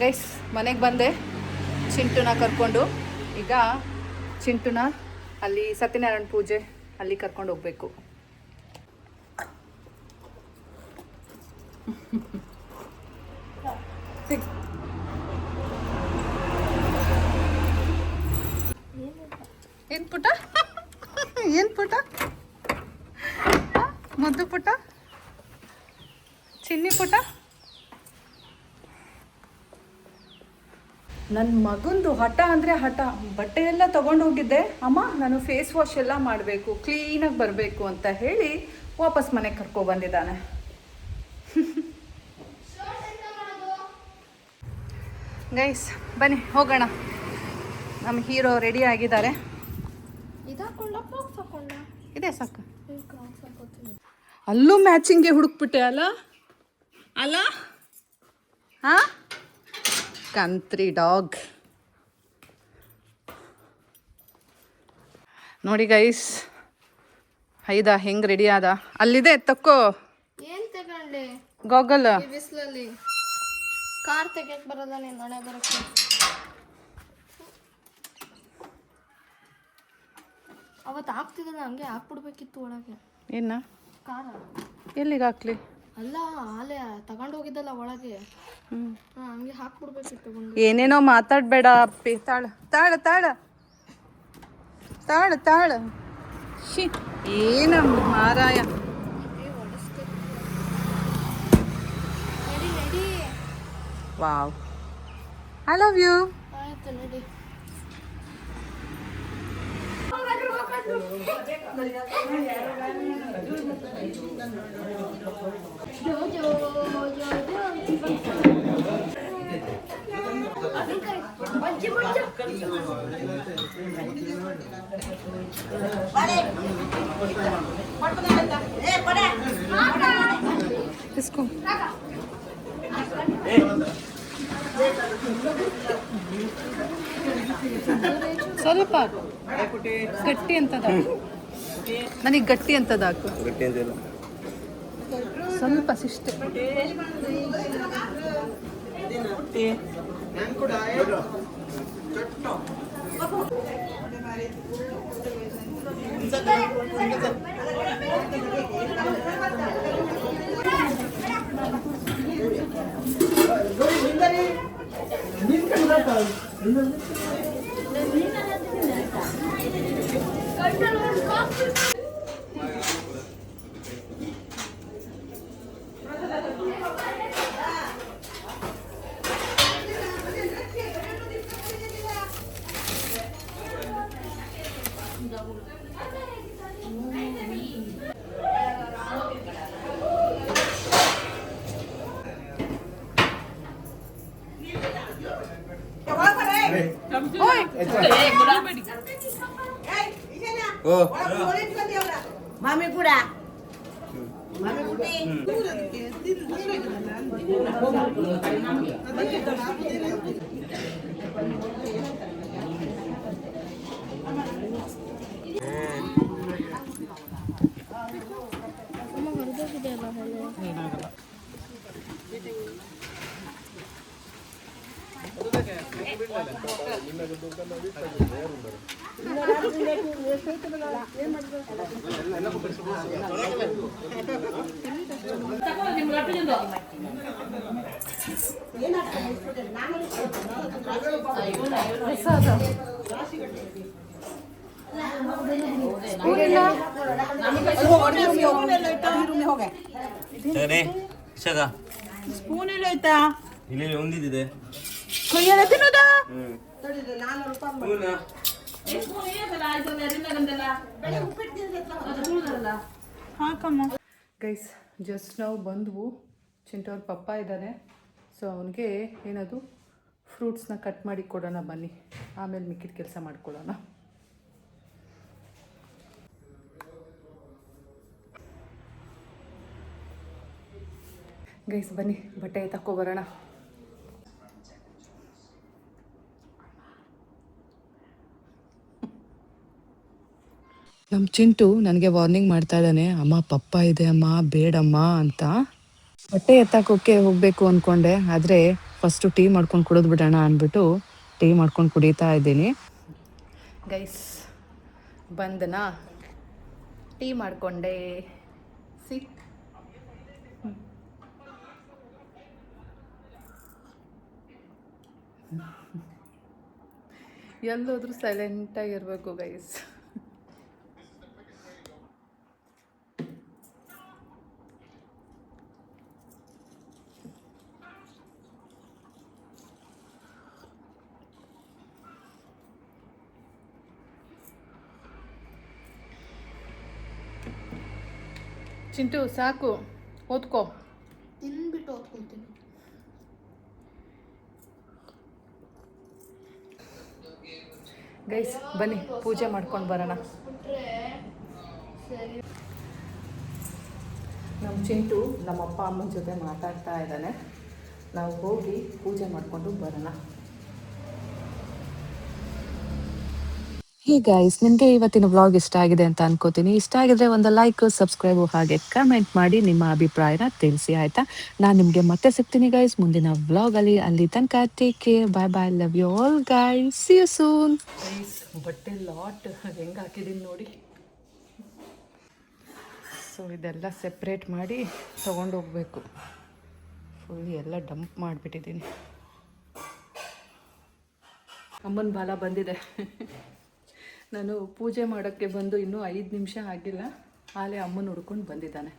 ಗೈಸ್ ಮನೆಗೆ ಬಂದೆ ಚಿಂಟುನ ಕರ್ಕೊಂಡು. ಈಗ ಚಿಂಟುನ ಅಲ್ಲಿ ಸತ್ಯನಾರಾಯಣ ಪೂಜೆ ಅಲ್ಲಿ ಕರ್ಕೊಂಡು ಹೋಗ್ಬೇಕು. ಏನು ಪುಟ, ಏನು ಪುಟ, ಮುದ್ದು ಪುಟ, ಚಿನ್ನಿ ಪುಟ. ನನ್ನ ಮಗಂದು ಹಠ ಅಂದರೆ ಹಠ. ಬಟ್ಟೆ ಎಲ್ಲ ತೊಗೊಂಡು ಹೋಗಿದ್ದೆ, ಅಮ್ಮ ನಾನು ಫೇಸ್ ವಾಶ್ ಎಲ್ಲ ಮಾಡಬೇಕು, ಕ್ಲೀನಾಗಿ ಬರಬೇಕು ಅಂತ ಹೇಳಿ ವಾಪಸ್ ಮನೆಗೆ ಕರ್ಕೊಬಂದಿದ್ದಾನೆ. ಗೈಸ್ ಬನ್ನಿ ಹೋಗೋಣ. ನಮ್ಮ ಹೀರೋ ರೆಡಿ ಆಗಿದ್ದಾರೆ. ಇದೆ ಸಾಕು. ಅಲ್ಲೂ ಮ್ಯಾಚಿಂಗ್ಗೆ ಹುಡುಕ್ಬಿಟ್ಟೆ ಅಲ್ಲ ಅಲ್ಲ. ಹಾಂ, ಕಂತ್ರಿ ಡಾಗ್. ನೋಡಿ ಗೈಸ್, ಹೈದಾ ಹೆಂಗೆ ರೆಡಿ ಆದ. ಅಲ್ಲಿದೆ ತಕ್ಕೋ. ಏನ್ ತಗೊಂಡೆ? ಗಾಗಲ್. ಈ ಬಿಸಿಲಲ್ಲಿ ಕಾರ್ ತೆಗಿಯಕ್ ಬರಲ್ಲ ನೀನ್ ನಡೆ ಬರಕ್ಕೆ. ಅವತ್ತು ಹಾಕ್ತಿದ್ದಲ್ಲ ಹಂಗೆ ಹಾಕ್ಬಿಡ್ಬೇಕಿತ್ತು ಒಳಗೆ. ಏನ ಕಾರ ಎಲ್ಲಿಗೆ ಹಾಕ್ಲಿ? ಅಲ್ಲ ಅಲ್ಲೇ ತಗೊಂಡು ಹೋಗಿದ್ದಲ್ಲ ಒಳಗೆ, ಹಂಗೆ ಹಾಕ್ಬಿಡ್ಬೇಕಿತ್ತು ತಗೊಂಡು. ಏನೇನೋ ಮಾತಾಡಬೇಡ ಅಪ್ಪಿ. ತಾಳ ತಾಳ ತಾಳ ತಾಳ ತಾಳ. ಶಿ ಏನ ಮಾರಾಯ. ನಡಿ ನಡಿ. Wow, I love you. ಆಯ್ತು ನಡಿ. ಇಸ್ಕೊ ಸ್ವಲ್ಪ ಗಟ್ಟಿ ಅಂತದ ನನಗೆ ಗಟ್ಟಿ ಅಂತದ ಹಾಕು ಸ್ವಲ್ಪ ಶಿಷ್ಟೆ ಮಾಮಿ ಕೂಡ ಸ್ಪೂನ್ ಎಲ್ಲ ಆಯ್ತಾ ಇಲ್ಲಿ ಒಂದಿದೆ ಕೊಯ್ಯಲ್ಲ ತಿನ್ನೋದಾ ಹಾಕಮ್ಮ. ಗೈಸ್ ಜಸ್ಟ್ ನಾವು ಬಂದವು. ಚಿಂಟು ಅವ್ರ ಪಪ್ಪ ಇದ್ದಾನೆ, ಸೊ ಅವನಿಗೆ ಏನದು ಫ್ರೂಟ್ಸ್ನ ಕಟ್ ಮಾಡಿ ಕೊಡೋಣ ಬನ್ನಿ, ಆಮೇಲೆ ಮಿಕ್ಕಿದ ಕೆಲಸ ಮಾಡ್ಕೊಳ್ಳೋಣ. ಗೈಸ್ ಬನ್ನಿ ಬಟ್ಟೆ ತಕ್ಕೊಬರೋಣ. ನಮ್ಮ ಚಿಂಟು ನನಗೆ ವಾರ್ನಿಂಗ್ ಮಾಡ್ತಾ ಇದ್ದಾನೆ, ಅಮ್ಮ ಪಪ್ಪ ಇದೆ ಅಮ್ಮ ಬೇಡಮ್ಮ ಅಂತ. ಬಟ್ಟೆ ಎತ್ತಾಕೋಕೆ ಹೋಗಬೇಕು ಅಂದ್ಕೊಂಡೆ, ಆದರೆ ಫಸ್ಟು ಟೀ ಮಾಡ್ಕೊಂಡು ಕುಡಿದು ಬಿಡೋಣ ಅಂದ್ಬಿಟ್ಟು ಟೀ ಮಾಡ್ಕೊಂಡು ಕುಡಿತಾ ಇದ್ದೀನಿ. ಗೈಸ್ ಬಂದನಾ, ಟೀ ಮಾಡಿಕೊಂಡೆ. ಸಿ ಎಲ್ಲೋದ್ರೂ ಸೈಲೆಂಟಾಗಿರಬೇಕು ಗೈಸ್. ಚಿಂಟು ಸಾಕು, ಓದ್ಕೋ. ತಿನ್ಬಿಟ್ಟು ಓದ್ಕೊತೀನಿ. ಗೈಸ್ ಬನ್ನಿ ಪೂಜೆ ಮಾಡ್ಕೊಂಡು ಬರೋಣ. ನಮ್ಮ ಚಿಂಟು ನಮ್ಮ ಅಪ್ಪ ಅಮ್ಮನ ಜೊತೆ ಮಾತಾಡ್ತಾ ಇದ್ದಾನೆ, ನಾವು ಹೋಗಿ ಪೂಜೆ ಮಾಡಿಕೊಂಡು ಬರೋಣ. ಹೇ ಗೈಸ್, ನಿಮಗೆ ಇವತ್ತಿನ ವ್ಲಾಗ್ ಇಷ್ಟ ಆಗಿದೆ ಅಂತ ಅನ್ಕೋತೀನಿ. ಇಷ್ಟ ಆಗಿದ್ರೆ ಒಂದು ಲೈಕ್, ಸಬ್ಸ್ಕ್ರೈಬು ಹಾಗೆ ಕಮೆಂಟ್ ಮಾಡಿ ನಿಮ್ಮ ಅಭಿಪ್ರಾಯನ ತಿಳಿಸಿ, ಆಯಿತಾ? ನಾನು ನಿಮಗೆ ಮತ್ತೆ ಸಿಗ್ತೀನಿ ಗೈಸ್ ಮುಂದಿನ ವ್ಲಾಗಲ್ಲಿ. ಅಲ್ಲಿ ತನಕ take care, bye bye, love you all guys, see you soon. Guys ಬಟ್ಟೆ ಲಾಟ್ ಹೆಂಗೆ ಹಾಕಿದ್ದೀನಿ ನೋಡಿ. ಸೊ ಇದೆಲ್ಲ ಸೆಪ್ರೇಟ್ ಮಾಡಿ ತೊಗೊಂಡೋಗ್ಬೇಕು. ಫುಲ್ ಎಲ್ಲ ಡಂಪ್ ಮಾಡಿಬಿಟ್ಟಿದ್ದೀನಿ. ಅಮ್ಮನ ಬಾಲ ಬಂದಿದೆ. ನಾನು ಪೂಜೆ ಮಾಡೋಕ್ಕೆ ಬಂದು ಇನ್ನೂ 5 ನಿಮಿಷ ಆಗಿಲ್ಲ, ಆಲೇ ಅಮ್ಮನ ಹುಡ್ಕೊಂಡು ಬಂದಿದ್ದಾನೆ.